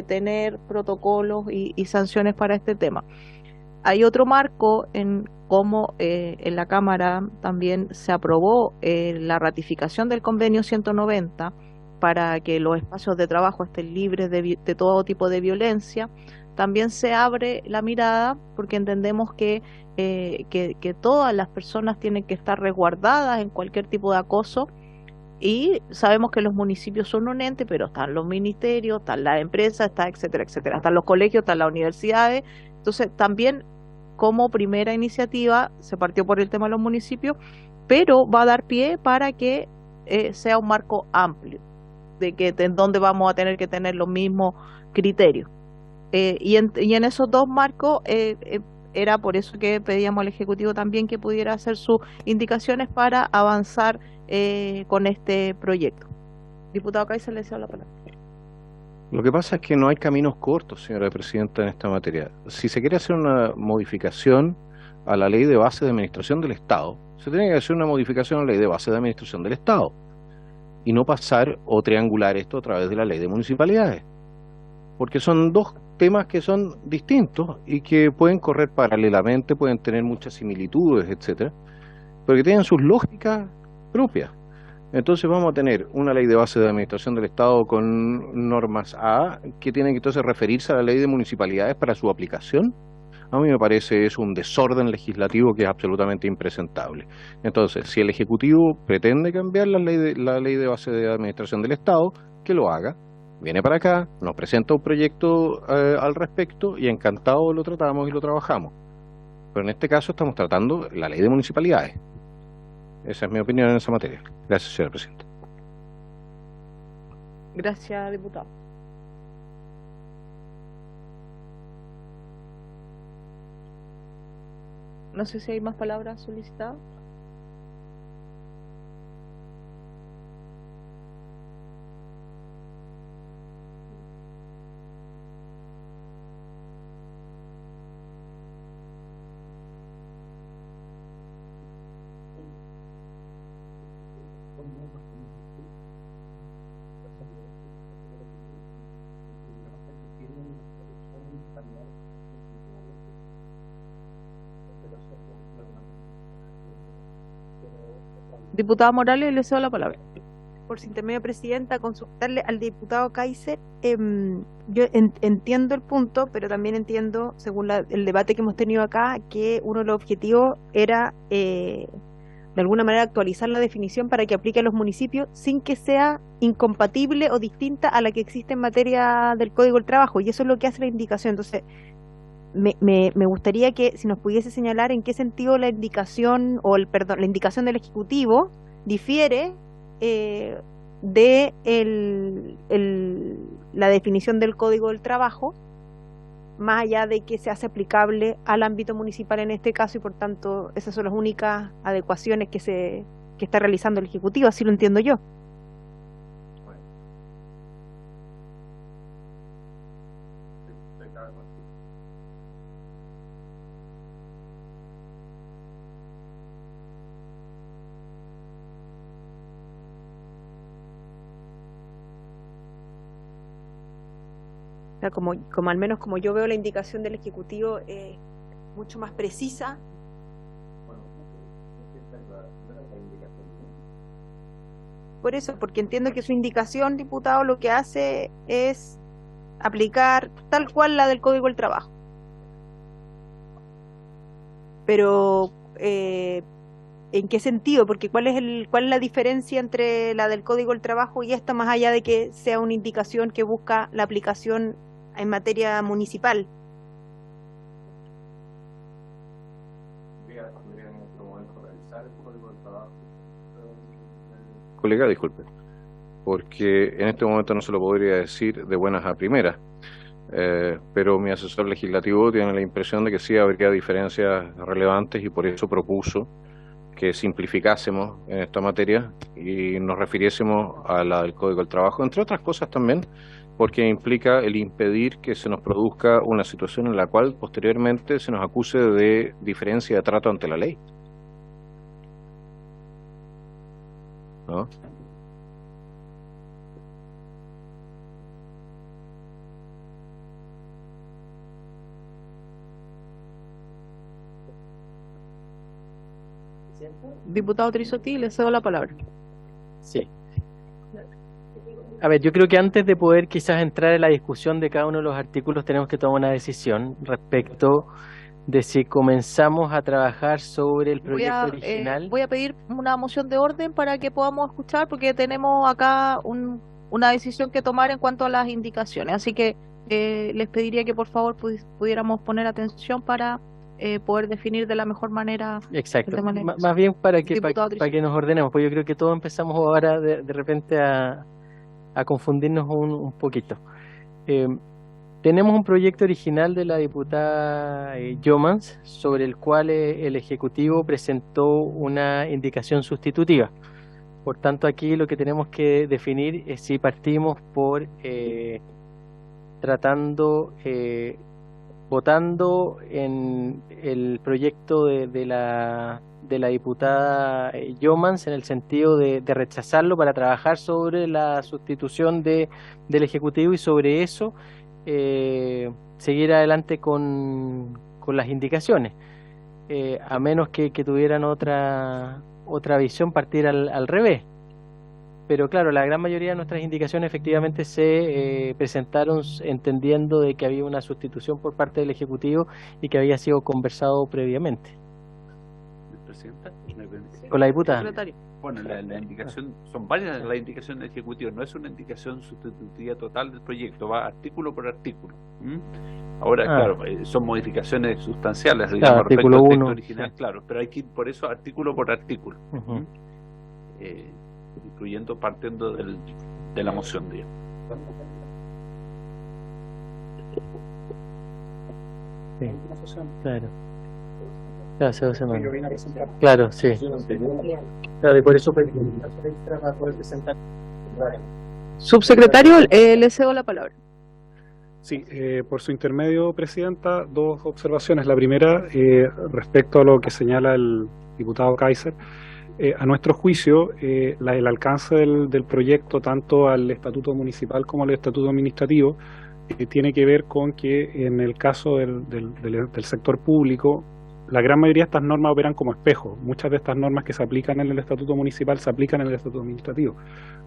tener protocolos y sanciones para este tema. Hay otro marco en cómo en la Cámara también se aprobó la ratificación del convenio 190 para que los espacios de trabajo estén libres de todo tipo de violencia. También se abre la mirada porque entendemos que todas las personas tienen que estar resguardadas en cualquier tipo de acoso y sabemos que los municipios son un ente, pero están los ministerios, están las empresas, está etcétera, etcétera, están los colegios, están las universidades. Entonces también como primera iniciativa se partió por el tema de los municipios, pero va a dar pie para que sea un marco amplio, de que en donde vamos a tener que tener los mismos criterios. Y en esos dos marcos era por eso que pedíamos al Ejecutivo también que pudiera hacer sus indicaciones para avanzar con este proyecto. Diputado Kaiser, le deseo la palabra. Lo que pasa es que no hay caminos cortos, señora Presidenta, en esta materia. Si se quiere hacer una modificación a la Ley de Base de Administración del Estado, se tiene que hacer una modificación a la Ley de Base de Administración del Estado y no pasar o triangular esto a través de la Ley de Municipalidades, porque son dos temas que son distintos y que pueden correr paralelamente, pueden tener muchas similitudes, etcétera, pero que tienen sus lógicas propias. Entonces vamos a tener una ley de base de administración del Estado con normas A que tienen que entonces referirse a la ley de municipalidades para su aplicación. A mí me parece es un desorden legislativo que es absolutamente impresentable. Entonces, si el Ejecutivo pretende cambiar la ley de base de administración del Estado, que lo haga, viene para acá, nos presenta un proyecto al respecto y encantado lo tratamos y lo trabajamos. Pero en este caso estamos tratando la ley de municipalidades. Esa es mi opinión en esa materia. Gracias, señora Presidenta. Gracias, diputado. No sé si hay más palabras solicitadas. Diputada Morales, le cedo la palabra. Por su intermedio, Presidenta, consultarle al diputado Kaiser. Yo entiendo el punto, pero también entiendo, según el debate que hemos tenido acá, que uno de los objetivos era, de alguna manera, actualizar la definición para que aplique a los municipios sin que sea incompatible o distinta a la que existe en materia del Código del Trabajo, y eso es lo que hace la indicación. Entonces, me gustaría que si nos pudiese señalar en qué sentido la indicación la indicación del Ejecutivo difiere de la definición del Código del Trabajo, más allá de que se hace aplicable al ámbito municipal en este caso, y por tanto esas son las únicas adecuaciones que está realizando el Ejecutivo, así lo entiendo yo. Como al menos como yo veo la indicación del Ejecutivo, mucho más precisa Por eso, porque entiendo que su indicación, diputado, lo que hace es aplicar tal cual la del Código del Trabajo. Pero, ¿en qué sentido? Porque ¿cuál es la diferencia entre la del Código del Trabajo y esta, más allá de que sea una indicación que busca la aplicación en materia municipal? Colega, disculpe, porque en este momento no se lo podría decir de buenas a primeras, pero mi asesor legislativo tiene la impresión de que sí habría diferencias relevantes y por eso propuso que simplificásemos en esta materia y nos refiriésemos a la del Código del Trabajo, entre otras cosas también porque implica el impedir que se nos produzca una situación en la cual posteriormente se nos acuse de diferencia de trato ante la ley. ¿No? Diputado Trisotti, le cedo la palabra. Sí. A ver, yo creo que antes de poder quizás entrar en la discusión de cada uno de los artículos tenemos que tomar una decisión respecto de si comenzamos a trabajar sobre el proyecto original. Voy a pedir una moción de orden para que podamos escuchar, porque tenemos acá una decisión que tomar en cuanto a las indicaciones. Así que les pediría que por favor pudiéramos poner atención para poder definir de la mejor manera. Exacto. Más bien para que nos ordenemos, porque yo creo que todos empezamos ahora de repente a confundirnos un poquito. Tenemos un proyecto original de la diputada Jomans, sobre el cual el Ejecutivo presentó una indicación sustitutiva. Por tanto, aquí lo que tenemos que definir es si partimos por votando en el proyecto de la diputada Jomans, en el sentido de rechazarlo para trabajar sobre la sustitución del Ejecutivo y sobre eso seguir adelante con las indicaciones, a menos que tuvieran otra visión, partir al revés. Pero claro, la gran mayoría de nuestras indicaciones efectivamente se presentaron entendiendo de que había una sustitución por parte del Ejecutivo y que había sido conversado previamente. ¿Presidenta? Con la diputada. Bueno, la indicación, son varias las indicaciones del Ejecutivo, no es una indicación sustitutiva total del proyecto, va artículo por artículo. Ahora, claro, son modificaciones sustanciales, digamos, artículo respecto al texto 1, original, sí. Claro, pero hay que ir por eso artículo por artículo, incluyendo partiendo de la moción, digamos. Sí, claro. Hace 2 semanas. Claro, sí. Claro, y por eso para poder presentar. Subsecretario, le cedo la palabra. Sí, por su intermedio, Presidenta, 2 observaciones. La primera, respecto a lo que señala el diputado Kaiser. A nuestro juicio, el alcance del proyecto, tanto al estatuto municipal como al estatuto administrativo, tiene que ver con que en el caso del sector público, la gran mayoría de estas normas operan como espejo. Muchas de estas normas que se aplican en el estatuto municipal se aplican en el estatuto administrativo.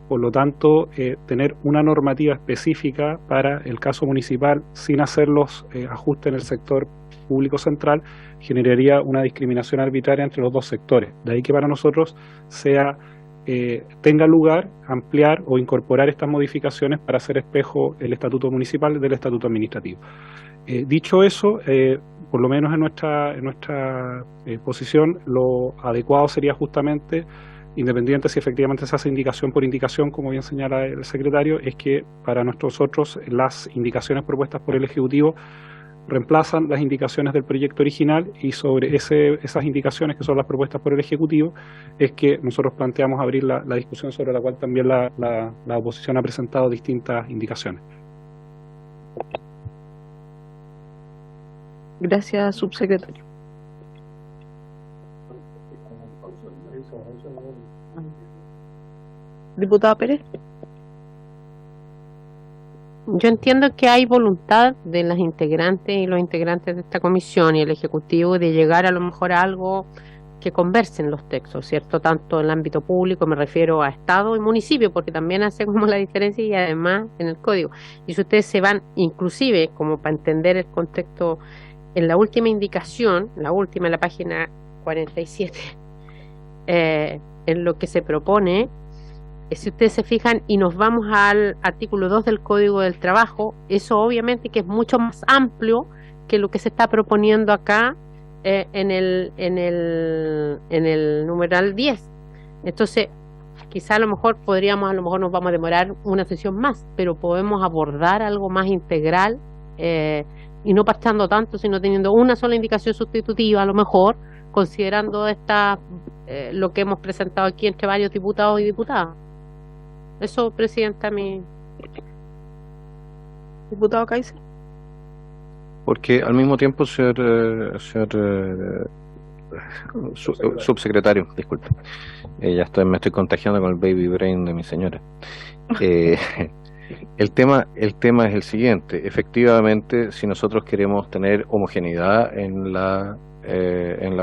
Por lo tanto, tener una normativa específica para el caso municipal sin hacer los ajustes en el sector público central generaría una discriminación arbitraria entre los dos sectores. De ahí que para nosotros tenga lugar ampliar o incorporar estas modificaciones para hacer espejo el estatuto municipal del estatuto administrativo. Dicho eso, por lo menos en nuestra posición, lo adecuado sería justamente, independiente si efectivamente se hace indicación por indicación, como bien señala el secretario, es que para nosotros las indicaciones propuestas por el Ejecutivo reemplazan las indicaciones del proyecto original, y sobre esas indicaciones que son las propuestas por el Ejecutivo es que nosotros planteamos abrir la discusión, sobre la cual también la oposición ha presentado distintas indicaciones. Gracias, subsecretario. Diputada Pérez. Yo entiendo que hay voluntad de las integrantes y los integrantes de esta comisión y el Ejecutivo de llegar a lo mejor a algo que conversen los textos, ¿cierto? Tanto en el ámbito público, me refiero a Estado y municipio, porque también hace como la diferencia y además en el código. Y si ustedes se van, inclusive, como para entender el contexto, en la última indicación, la última, en la página 47, en lo que se propone, si ustedes se fijan y nos vamos al artículo 2 del Código del Trabajo, eso obviamente que es mucho más amplio que lo que se está proponiendo acá en el numeral 10. Entonces, quizá a lo mejor nos vamos a demorar una sesión más, pero podemos abordar algo más integral y no parchando tanto, sino teniendo una sola indicación sustitutiva, a lo mejor, considerando lo que hemos presentado aquí entre varios diputados y diputadas. Eso, Presidenta, mi... Diputado Kaiser. Porque al mismo tiempo, subsecretario, disculpe, me estoy contagiando con el baby brain de mi señora. El tema es el siguiente: efectivamente, si nosotros queremos tener homogeneidad en la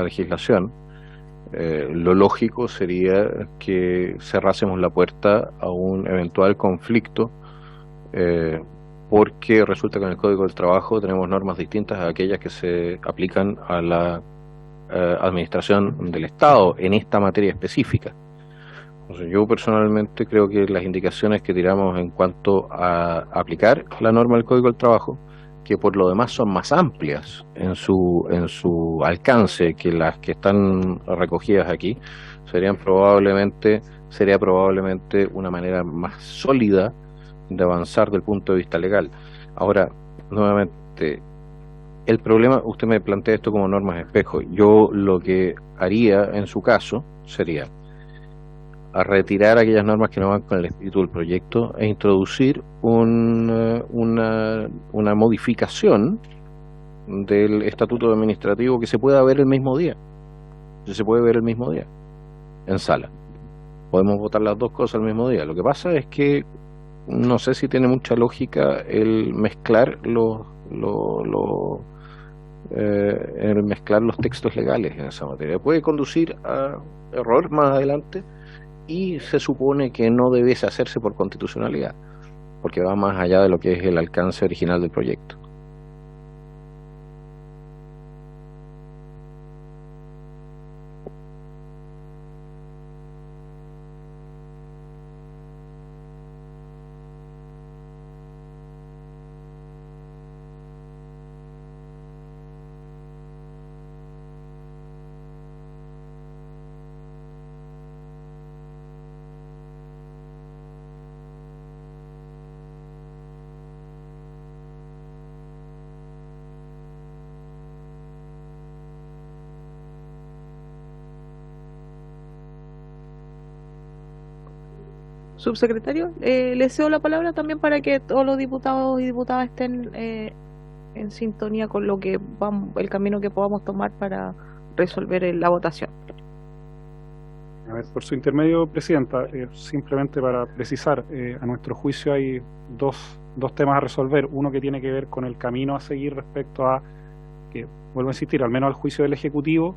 legislación, lo lógico sería que cerrásemos la puerta a un eventual conflicto, porque resulta que en el Código del Trabajo tenemos normas distintas a aquellas que se aplican a la administración del Estado en esta materia específica. Entonces, yo personalmente creo que las indicaciones que tiramos en cuanto a aplicar la norma del Código del Trabajo, que por lo demás son más amplias en su alcance que las que están recogidas aquí, sería probablemente una manera más sólida de avanzar del punto de vista legal. Ahora, nuevamente, el problema, usted me plantea esto como normas espejo. Yo lo que haría en su caso sería a retirar aquellas normas que no van con el espíritu del proyecto e introducir una modificación del estatuto administrativo que se pueda ver el mismo día. Se puede ver el mismo día en sala. Podemos votar las dos cosas el mismo día. Lo que pasa es que no sé si tiene mucha lógica el mezclar los textos legales en esa materia. Puede conducir a error más adelante, y se supone que no debiese hacerse por constitucionalidad, porque va más allá de lo que es el alcance original del proyecto. Subsecretario, le cedo la palabra también para que todos los diputados y diputadas estén en sintonía con el camino que podamos tomar para resolver la votación. A ver, por su intermedio, Presidenta, simplemente para precisar, a nuestro juicio hay dos temas a resolver. Uno que tiene que ver con el camino a seguir respecto a, que vuelvo a insistir, al menos al juicio del Ejecutivo,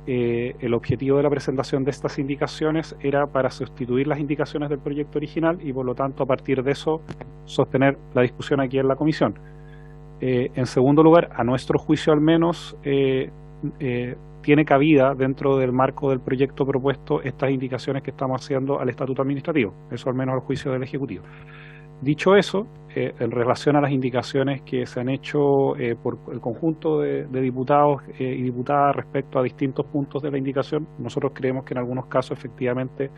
el objetivo de la presentación de estas indicaciones era para sustituir las indicaciones del proyecto original y por lo tanto a partir de eso sostener la discusión aquí en la comisión. En segundo lugar, a nuestro juicio al menos, tiene cabida dentro del marco del proyecto propuesto estas indicaciones que estamos haciendo al estatuto administrativo, eso al menos al juicio del Ejecutivo. Dicho eso, en relación a las indicaciones que se han hecho por el conjunto de diputados y diputadas respecto a distintos puntos de la indicación, nosotros creemos que en algunos casos efectivamente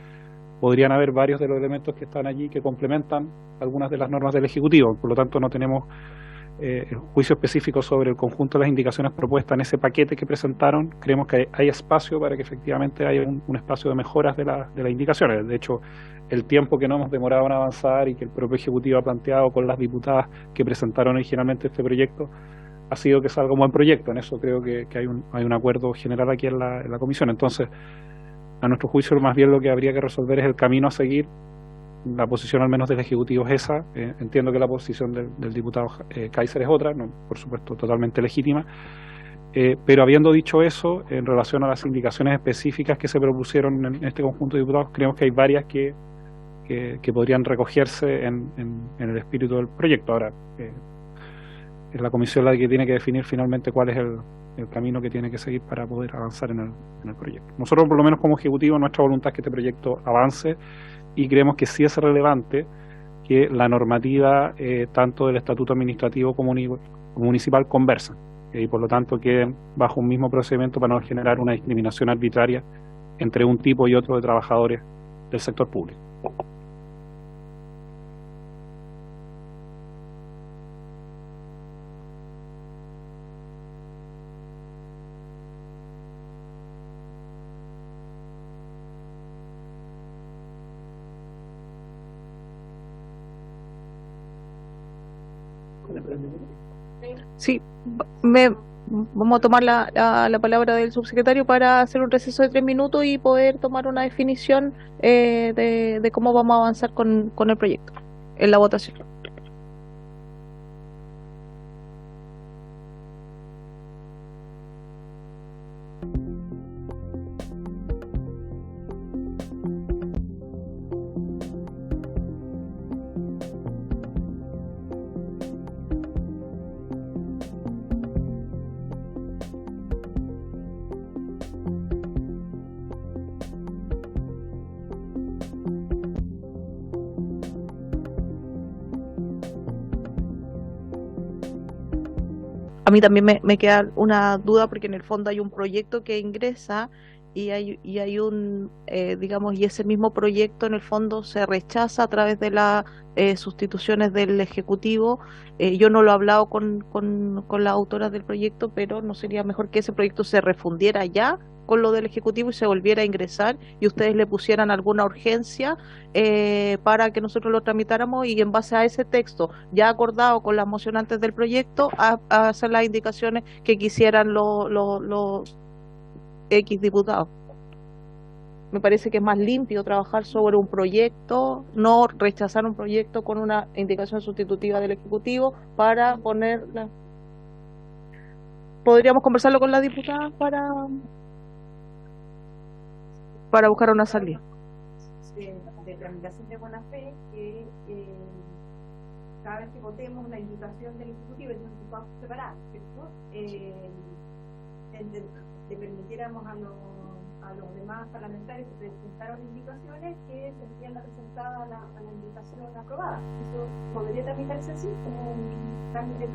podrían haber varios de los elementos que están allí que complementan algunas de las normas del Ejecutivo, por lo tanto no tenemos juicio específico sobre el conjunto de las indicaciones propuestas en ese paquete que presentaron. Creemos que hay espacio para que efectivamente haya un espacio de mejoras de las indicaciones. De hecho, el tiempo que no hemos demorado en avanzar y que el propio Ejecutivo ha planteado con las diputadas que presentaron originalmente este proyecto ha sido que salga un buen proyecto. En eso creo que hay un acuerdo general aquí en la comisión. Entonces, a nuestro juicio, más bien lo que habría que resolver es el camino a seguir. La posición al menos del Ejecutivo es esa. Entiendo que la posición del diputado Kaiser es otra, no, por supuesto totalmente legítima, Pero habiendo dicho eso, en relación a las indicaciones específicas que se propusieron en este conjunto de diputados, creemos que hay varias que podrían recogerse en el espíritu del proyecto. Ahora, es la comisión la que tiene que definir finalmente cuál es el camino que tiene que seguir para poder avanzar en el proyecto. Nosotros, por lo menos como Ejecutivo, nuestra voluntad es que este proyecto avance, y creemos que sí es relevante que la normativa, tanto del Estatuto Administrativo como municipal, conversen, y por lo tanto queden bajo un mismo procedimiento para no generar una discriminación arbitraria entre un tipo y otro de trabajadores del sector público. Sí, vamos a tomar la palabra del subsecretario para hacer un receso de 3 minutos y poder tomar una definición de cómo vamos a avanzar con el proyecto en la votación. A mí también me queda una duda, porque en el fondo hay un proyecto que ingresa y hay un, digamos, y ese mismo proyecto en el fondo se rechaza a través de las sustituciones del Ejecutivo. Yo no lo he hablado con las autoras del proyecto, pero ¿no sería mejor que ese proyecto se refundiera ya con lo del Ejecutivo y se volviera a ingresar y ustedes le pusieran alguna urgencia para que nosotros lo tramitáramos, y en base a ese texto ya acordado con las mocionantes del proyecto a hacer las indicaciones que quisieran los X diputados? Me parece que es más limpio trabajar sobre un proyecto, no rechazar un proyecto con una indicación sustitutiva del Ejecutivo para ponerla. ¿Podríamos conversarlo con la diputada para buscar una salida? De tramitación de buena fe, que cada vez que votemos la indicación del Ejecutivo es un diputado separado, ¿cierto? Le permitiéramos a los demás parlamentarios que presentaron indicaciones que se entienda presentada la indicación aprobada. ¿Eso podría tramitarse así, como un trámite de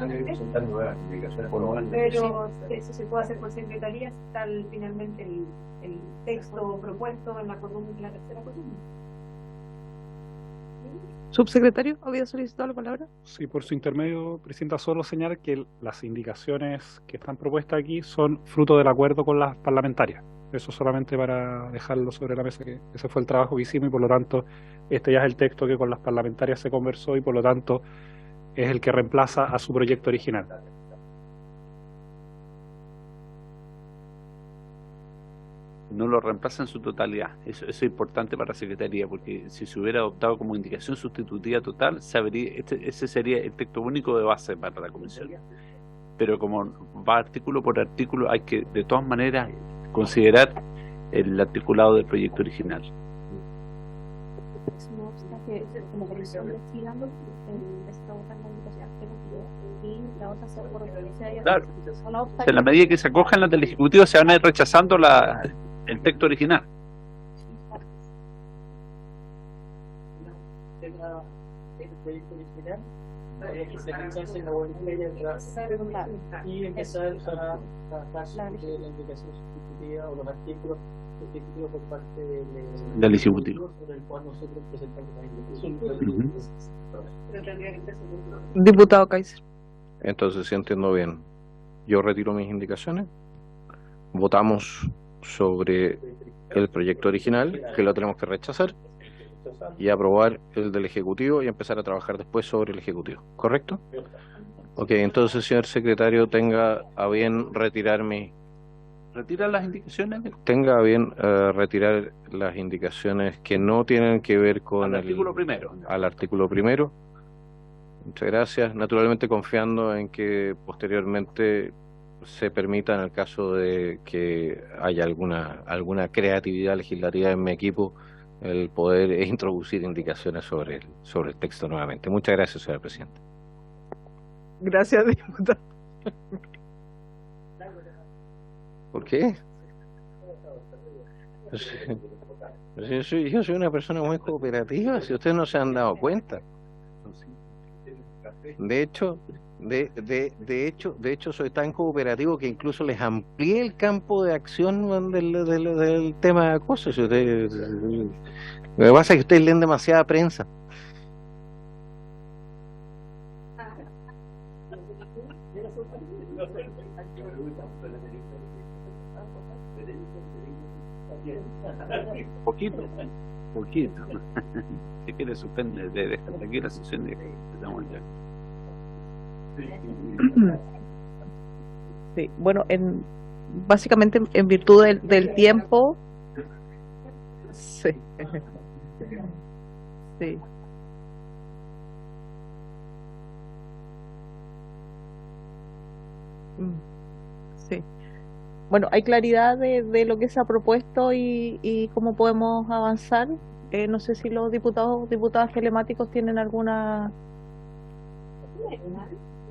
buena fe? Pero eso se puede hacer por secretaría si está finalmente el texto propuesto en la tercera columna. Subsecretario, ¿había solicitado la palabra? Sí, por su intermedio, Presidenta, solo señalar que las indicaciones que están propuestas aquí son fruto del acuerdo con las parlamentarias. Eso solamente para dejarlo sobre la mesa, que ese fue el trabajo que hicimos, y por lo tanto este ya es el texto que con las parlamentarias se conversó, y por lo tanto es el que reemplaza a su proyecto original. No lo reemplaza en su totalidad. Eso es importante para la Secretaría, porque si se hubiera adoptado como indicación sustitutiva total, ese sería el texto único de base para la Comisión. Pero como va artículo por artículo, hay que de todas maneras considerar el articulado del proyecto original. No obstante, como comisión investigando, está votando la indicación y la otra se por claro. En la medida que se acojan las del Ejecutivo, se van a ir rechazando el texto original. El proyecto original se rechaza la voluntad y empezar a trabajar sobre la indicación sustitutiva o los artículos sustitutivos por parte del Ejecutivo, sobre el cual nosotros presentamos la indicación. Diputado Kaiser. Entonces, si entiendo bien, yo retiro mis indicaciones, votamos sobre el proyecto original, que lo tenemos que rechazar, y aprobar el del Ejecutivo y empezar a trabajar después sobre el Ejecutivo, ¿correcto? Ok, entonces, señor secretario, tenga a bien retirar ¿Retirar las indicaciones? Tenga a bien retirar las indicaciones que no tienen que ver con al artículo primero. Al artículo primero. Muchas gracias. Naturalmente confiando en que posteriormente se permita, en el caso de que haya alguna creatividad legislativa en mi equipo, el poder introducir indicaciones sobre el texto nuevamente. Muchas gracias, señora presidenta. Gracias, diputado. ¿Por qué? Yo soy una persona muy cooperativa, si ustedes no se han dado cuenta. De hecho, soy tan cooperativo que incluso les amplié el campo de acción del tema de acoso. Lo que pasa es que ustedes leen demasiada prensa. Poquito. Si quiere suspender, de dejar aquí la sesión de que estamos ya. Sí, bueno, básicamente en virtud del tiempo, sí, sí. Sí. Bueno, hay claridad de lo que se ha propuesto y cómo podemos avanzar. No sé si los diputadas telemáticos tienen alguna.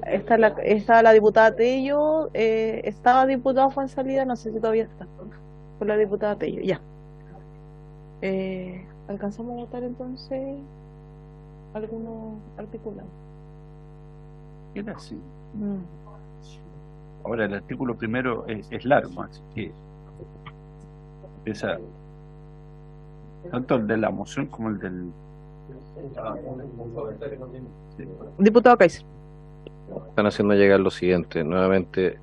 Está la diputada Tello, estaba diputado Fuenzalida, no sé si todavía está. Con la diputada Tello, ya. ¿Alcanzamos a votar entonces algunos articulados? Era así. Ahora, el artículo primero es largo, así que empieza tanto el de la moción como el del... Diputado Kaiser. Están haciendo llegar lo siguiente. Nuevamente,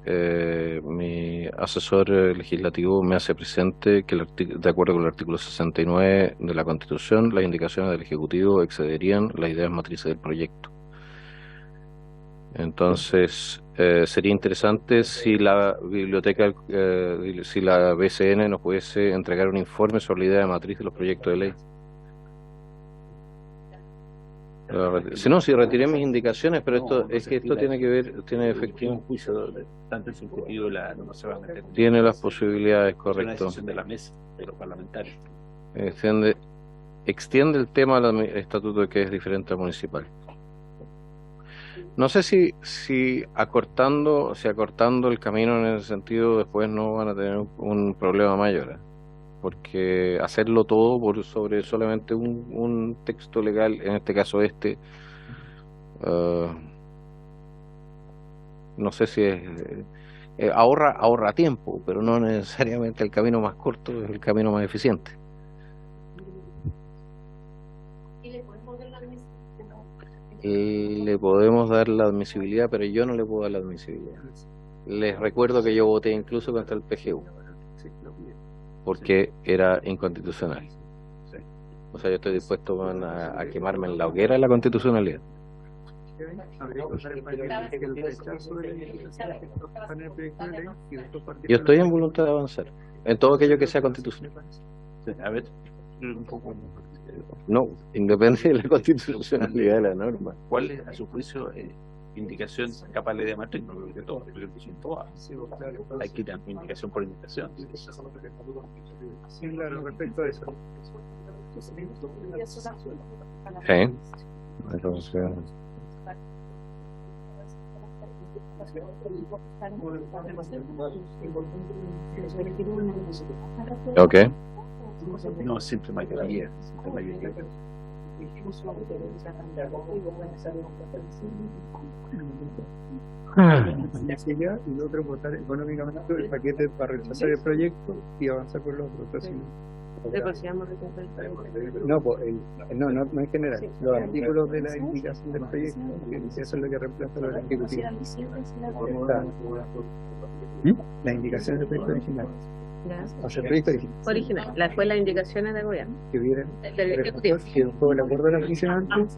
mi asesor legislativo me hace presente que de acuerdo con el artículo 69 de la Constitución, las indicaciones del Ejecutivo excederían las ideas matrices del proyecto. Entonces, sería interesante si la biblioteca, si la BCN nos pudiese entregar un informe sobre la idea matriz de los proyectos de ley. Si retiré mis indicaciones, pero esto tiene que ver, tiene efectivo. Tanto el Ejecutivo no se va a meter. Tiene las posibilidades, correcto. Es una decisión de la mesa, de los parlamentarios. Extiende el tema al estatuto que es diferente al municipal. No sé si acortando el camino en ese sentido después no van a tener un problema mayor, porque hacerlo todo sobre solamente un texto legal, en este caso no sé si ahorra tiempo, pero no necesariamente el camino más corto es el camino más eficiente. Le podemos dar la admisibilidad, pero yo no le puedo dar la admisibilidad. Les recuerdo que yo voté incluso contra el PGU porque era inconstitucional. O sea, yo estoy dispuesto a quemarme en la hoguera de la constitucionalidad. Yo estoy en voluntad de avanzar en todo aquello que sea constitucional. A ver, un poco. No, independiente de la constitucionalidad de la norma. ¿Cuál es, a su juicio, indicación capaz de matriz? No creo que todas, creo que son todas. Hay que dar indicación por indicación. Sí, claro, respecto a eso. Sí. Entonces... Ok. No, siempre mayoría. Y otro votar económicamente el paquete para rechazar el proyecto y avanzar por los otros. No, no en general. Los artículos de la indicación del proyecto, eso es lo que reemplaza lo del ejecutivo. La indicación del proyecto original. O sea, el proyecto original. Fue las indicaciones del gobierno. Que vieran. Del ejecutivo. Que fue el acuerdo de la comisión antes.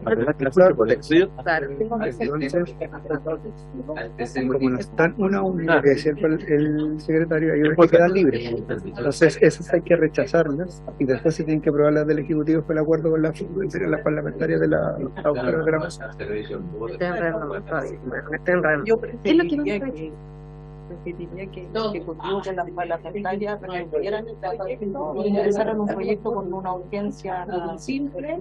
Como no están uno a uno, que decía el secretario, hay unos que quedan libres. Entonces, esas hay que rechazarlas y después se tienen que aprobar las del ejecutivo por el acuerdo con las parlamentarias de la autora de la mesa. ¿Qué es lo que preferiría que el Ejecutivo con las parlamentarias resolvieran el proyecto y ingresaran un proyecto con una urgencia simple.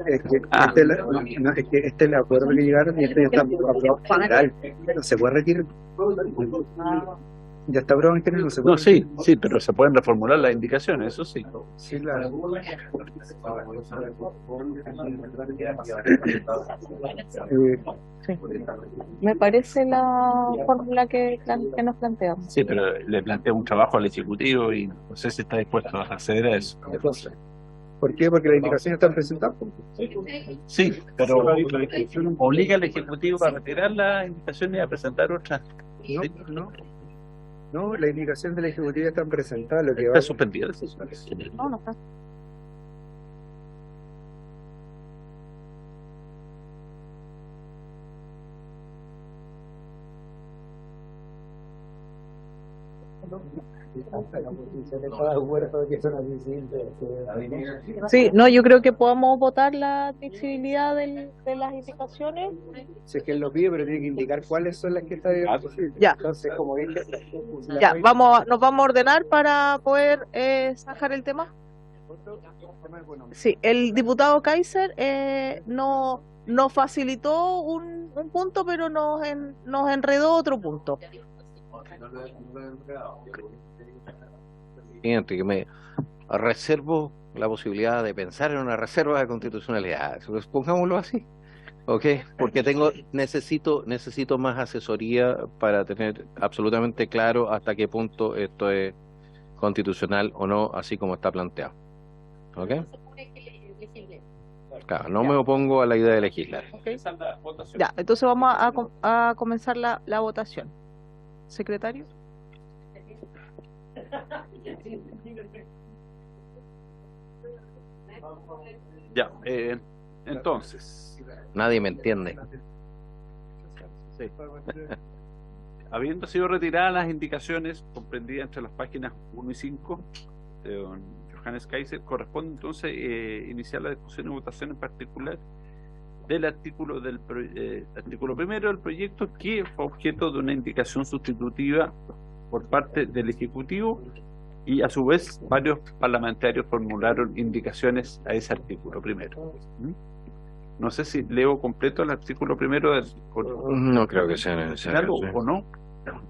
Es que este es el acuerdo que llegaron y este ya está aprobado en general. No se puede retirar. Ya está aprobado en general, no se puede No, sí, sí, pero se pueden reformular las indicaciones, eso sí. Sí, claro. Sí. Me parece la fórmula que nos planteamos. Sí, pero le plantea un trabajo al Ejecutivo y no sé si está dispuesto a acceder a eso. ¿Por qué? Porque las indicaciones están presentadas. Sí, pero obliga al Ejecutivo a retirar las indicaciones y a presentar otras. No, las indicaciones del Ejecutivo están presentadas. Lo que Está suspendida la sesión. No está. Sí, no, yo creo que podamos votar la admisibilidad de las indicaciones. Si es que él lo pide, pero tiene que indicar cuáles son las que están. Ya. Entonces, como dije, Ya, nos vamos a ordenar para poder zanjar el tema. Sí, el diputado Kaiser nos facilitó un punto, pero nos enredó otro punto. Fíjate que me reservo la posibilidad de pensar en una reserva de constitucionalidad, pues pongámoslo así, ¿ok? Porque necesito más asesoría para tener absolutamente claro hasta qué punto esto es constitucional o no, así como está planteado, ¿ok? Claro, no me opongo a la idea de legislar. Okay. Ya, entonces vamos a comenzar la votación. Secretario. Ya, entonces. Nadie me entiende. Sí. Habiendo sido retiradas las indicaciones comprendidas entre las páginas 1 y 5 de don Johannes Kaiser, corresponde entonces iniciar la discusión y votación en particular del artículo primero del proyecto, que fue objeto de una indicación sustitutiva por parte del Ejecutivo, y a su vez varios parlamentarios formularon indicaciones a ese artículo primero. No sé si leo completo el artículo primero no creo que sea necesario, sí. O no,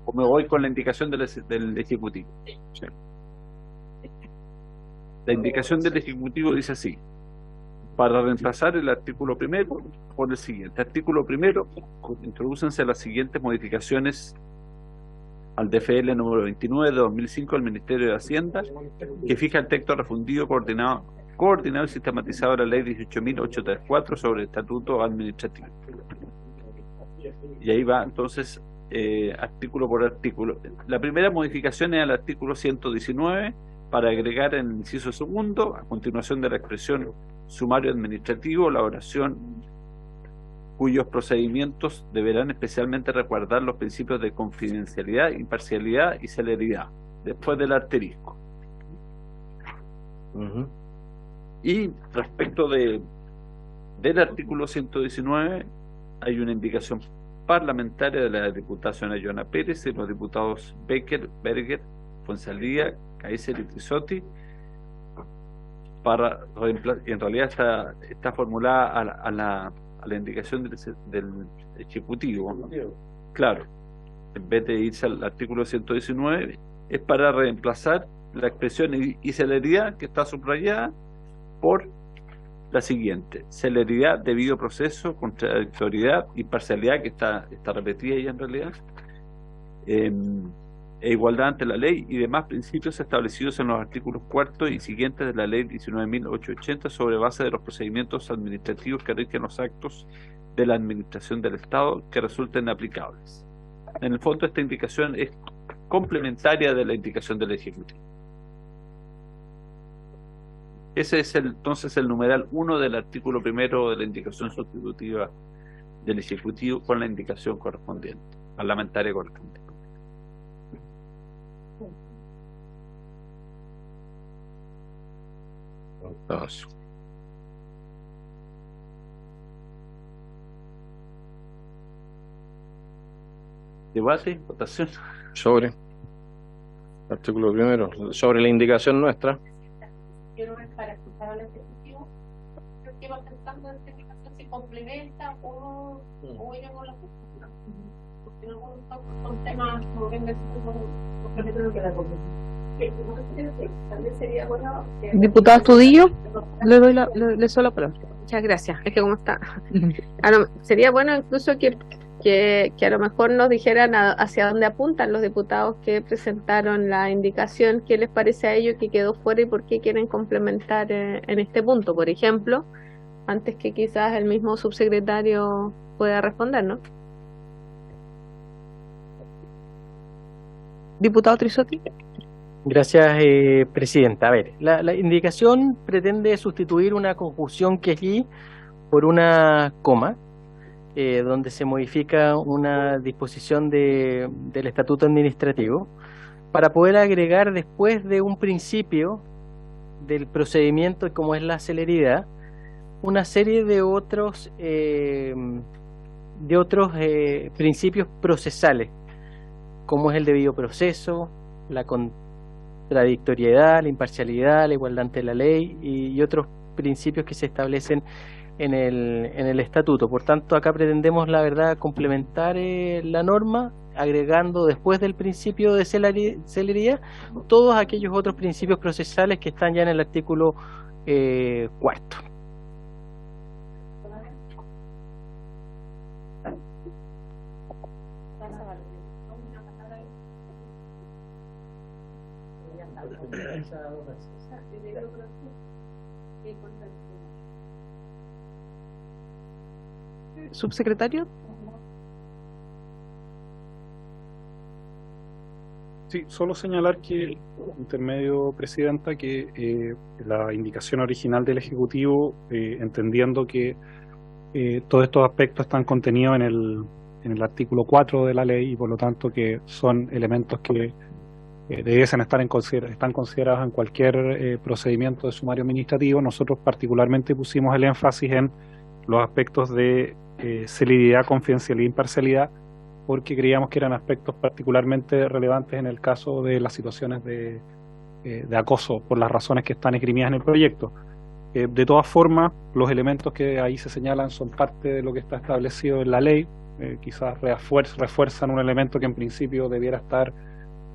o me voy con la indicación del Ejecutivo. Sí. La indicación del Ejecutivo dice así: para reemplazar el artículo primero por el siguiente. Artículo primero, introdúcense las siguientes modificaciones al DFL número 29 de 2005 del Ministerio de Hacienda, que fija el texto refundido, coordinado y sistematizado de la Ley 18.834 sobre el Estatuto Administrativo. Y ahí va entonces artículo por artículo. La primera modificación es al artículo 119, para agregar en el inciso segundo, a continuación de la expresión sumario administrativo, la oración cuyos procedimientos deberán especialmente resguardar los principios de confidencialidad, imparcialidad y celeridad, después del asterisco. Y respecto del artículo 119, hay una indicación parlamentaria de la diputada señora Joana Pérez y los diputados Becker, Berger, Fuenzalía, Kaiser y Trisotti, para en realidad está formulada a la indicación del Ejecutivo, ¿no? Claro, en vez de irse al artículo 119, es para reemplazar la expresión y celeridad, que está subrayada, por la siguiente: celeridad, debido proceso, contradictoriedad, imparcialidad, que está repetida ya en realidad, e igualdad ante la ley y demás principios establecidos en los artículos 4 y siguientes de la Ley 19.880 sobre base de los procedimientos administrativos que rigen los actos de la administración del Estado que resulten aplicables. En el fondo, esta indicación es complementaria de la indicación del Ejecutivo. Ese es entonces el numeral 1 del artículo primero de la indicación sustitutiva del Ejecutivo, con la indicación correspondiente, parlamentaria correspondiente. Entonces, Debate, votación. Sobre artículo primero, sobre la indicación nuestra. Quiero ver para escuchar al Ejecutivo. Creo que va pensando en esta indicación si complementa o iremos la postura. Porque en algunos son temas como venga complementan que la También sería bueno que... Diputado Astudillo, le doy le cedo la palabra. Muchas gracias. Es que como está. Sería bueno incluso que a lo mejor nos dijeran hacia dónde apuntan los diputados que presentaron la indicación, qué les parece a ellos que quedó fuera y por qué quieren complementar en este punto, por ejemplo, antes que quizás el mismo subsecretario pueda responder, ¿no? Diputado Trisotti. Gracias, Presidenta. A ver, la indicación pretende sustituir una conjunción que allí por una coma, donde se modifica una disposición del Estatuto Administrativo para poder agregar después de un principio del procedimiento, como es la celeridad, una serie de otros principios procesales, como es el debido proceso, la contradictoriedad, la imparcialidad, la igualdad ante la ley y otros principios que se establecen en el estatuto. Por tanto, acá pretendemos, la verdad, complementar la norma, agregando después del principio de celeridad todos aquellos otros principios procesales que están ya en el artículo 4. Subsecretario. Sí, solo señalar que, intermedio Presidenta, que la indicación original del Ejecutivo, entendiendo que todos estos aspectos están contenidos en el artículo 4 de la ley y por lo tanto que son elementos que debiesen están considerados en cualquier procedimiento de sumario administrativo. Nosotros particularmente pusimos el énfasis en los aspectos de celeridad, confidencialidad e imparcialidad, porque creíamos que eran aspectos particularmente relevantes en el caso de las situaciones de acoso, por las razones que están esgrimidas en el proyecto. De todas formas, los elementos que ahí se señalan son parte de lo que está establecido en la ley, quizás refuerzan un elemento que en principio debiera estar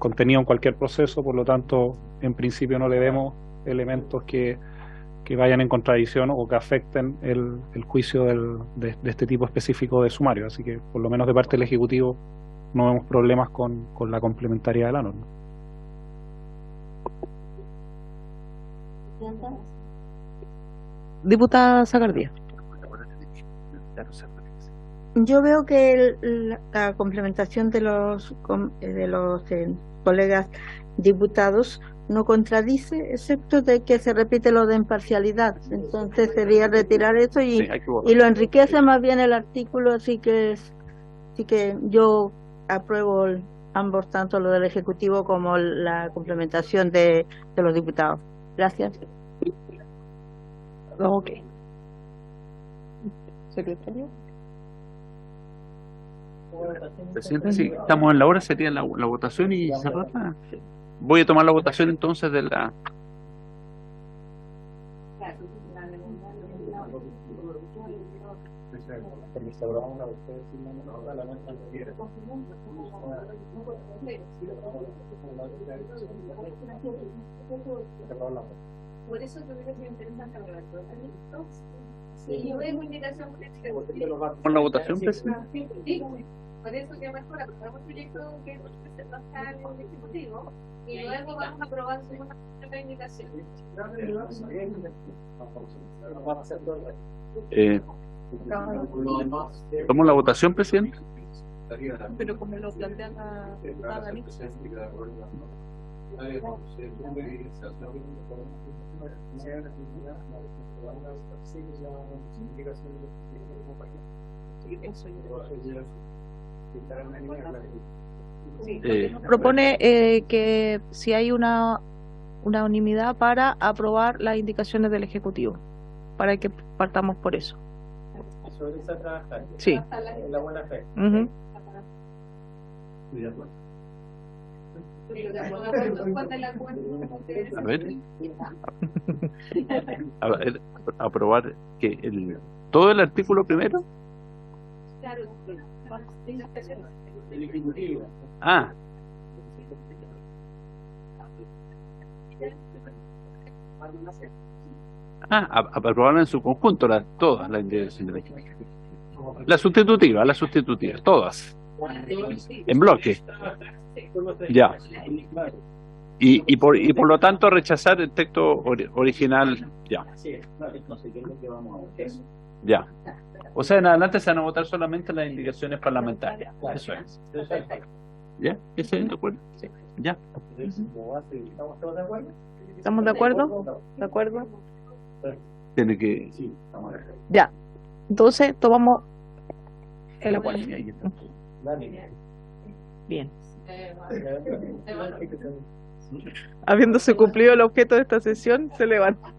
contenido en cualquier proceso, por lo tanto, en principio no le vemos elementos que vayan en contradicción o que afecten el juicio de este tipo específico de sumario. Así que, por lo menos de parte del Ejecutivo, no vemos problemas con la complementariedad de la norma. Diputada Zacardía. Yo veo que la complementación de los colegas diputados no contradice, excepto de que se repite lo de imparcialidad. Entonces sería retirar eso y lo enriquece más bien el artículo, así que yo apruebo ambos, tanto lo del Ejecutivo como la complementación de los diputados. Gracias. Ok. Secretario. Presidente, sí, estamos en la hora, sería la votación y cerrarla. Voy a tomar la votación entonces de la... Por eso yo creo que es interesante hablar de los sí, yo veo indicación ¿Con la votación, presidente? Sí, por eso que mejor aprobamos el proyecto que no está en el Ejecutivo y luego vamos a aprobar una indicación. ¿Tomo la votación, presidente? Pero como lo plantea la diputada Nixon. Propone que si hay una unanimidad para aprobar las indicaciones del Ejecutivo, para que partamos por eso. Sobre esa trabajar. Sí. En la buena fe. estoy de acuerdo. A ver, aprobar que todo el artículo primero. El Ejecutivo. Ah, aprobarla en su conjunto, todas las indicaciones. La sustitutiva, todas. En bloque. Ya. Y por lo tanto rechazar el texto original. Ya. Ya. O sea, en adelante se van a votar solamente las indicaciones parlamentarias. Eso es. ¿Ya? ¿Están de acuerdo? Sí. Ya. ¿Estamos de acuerdo? ¿De acuerdo? Tiene que. Ya. Entonces, tomamos el acuerdo. Bien. Habiéndose cumplido el objeto de esta sesión, se levanta.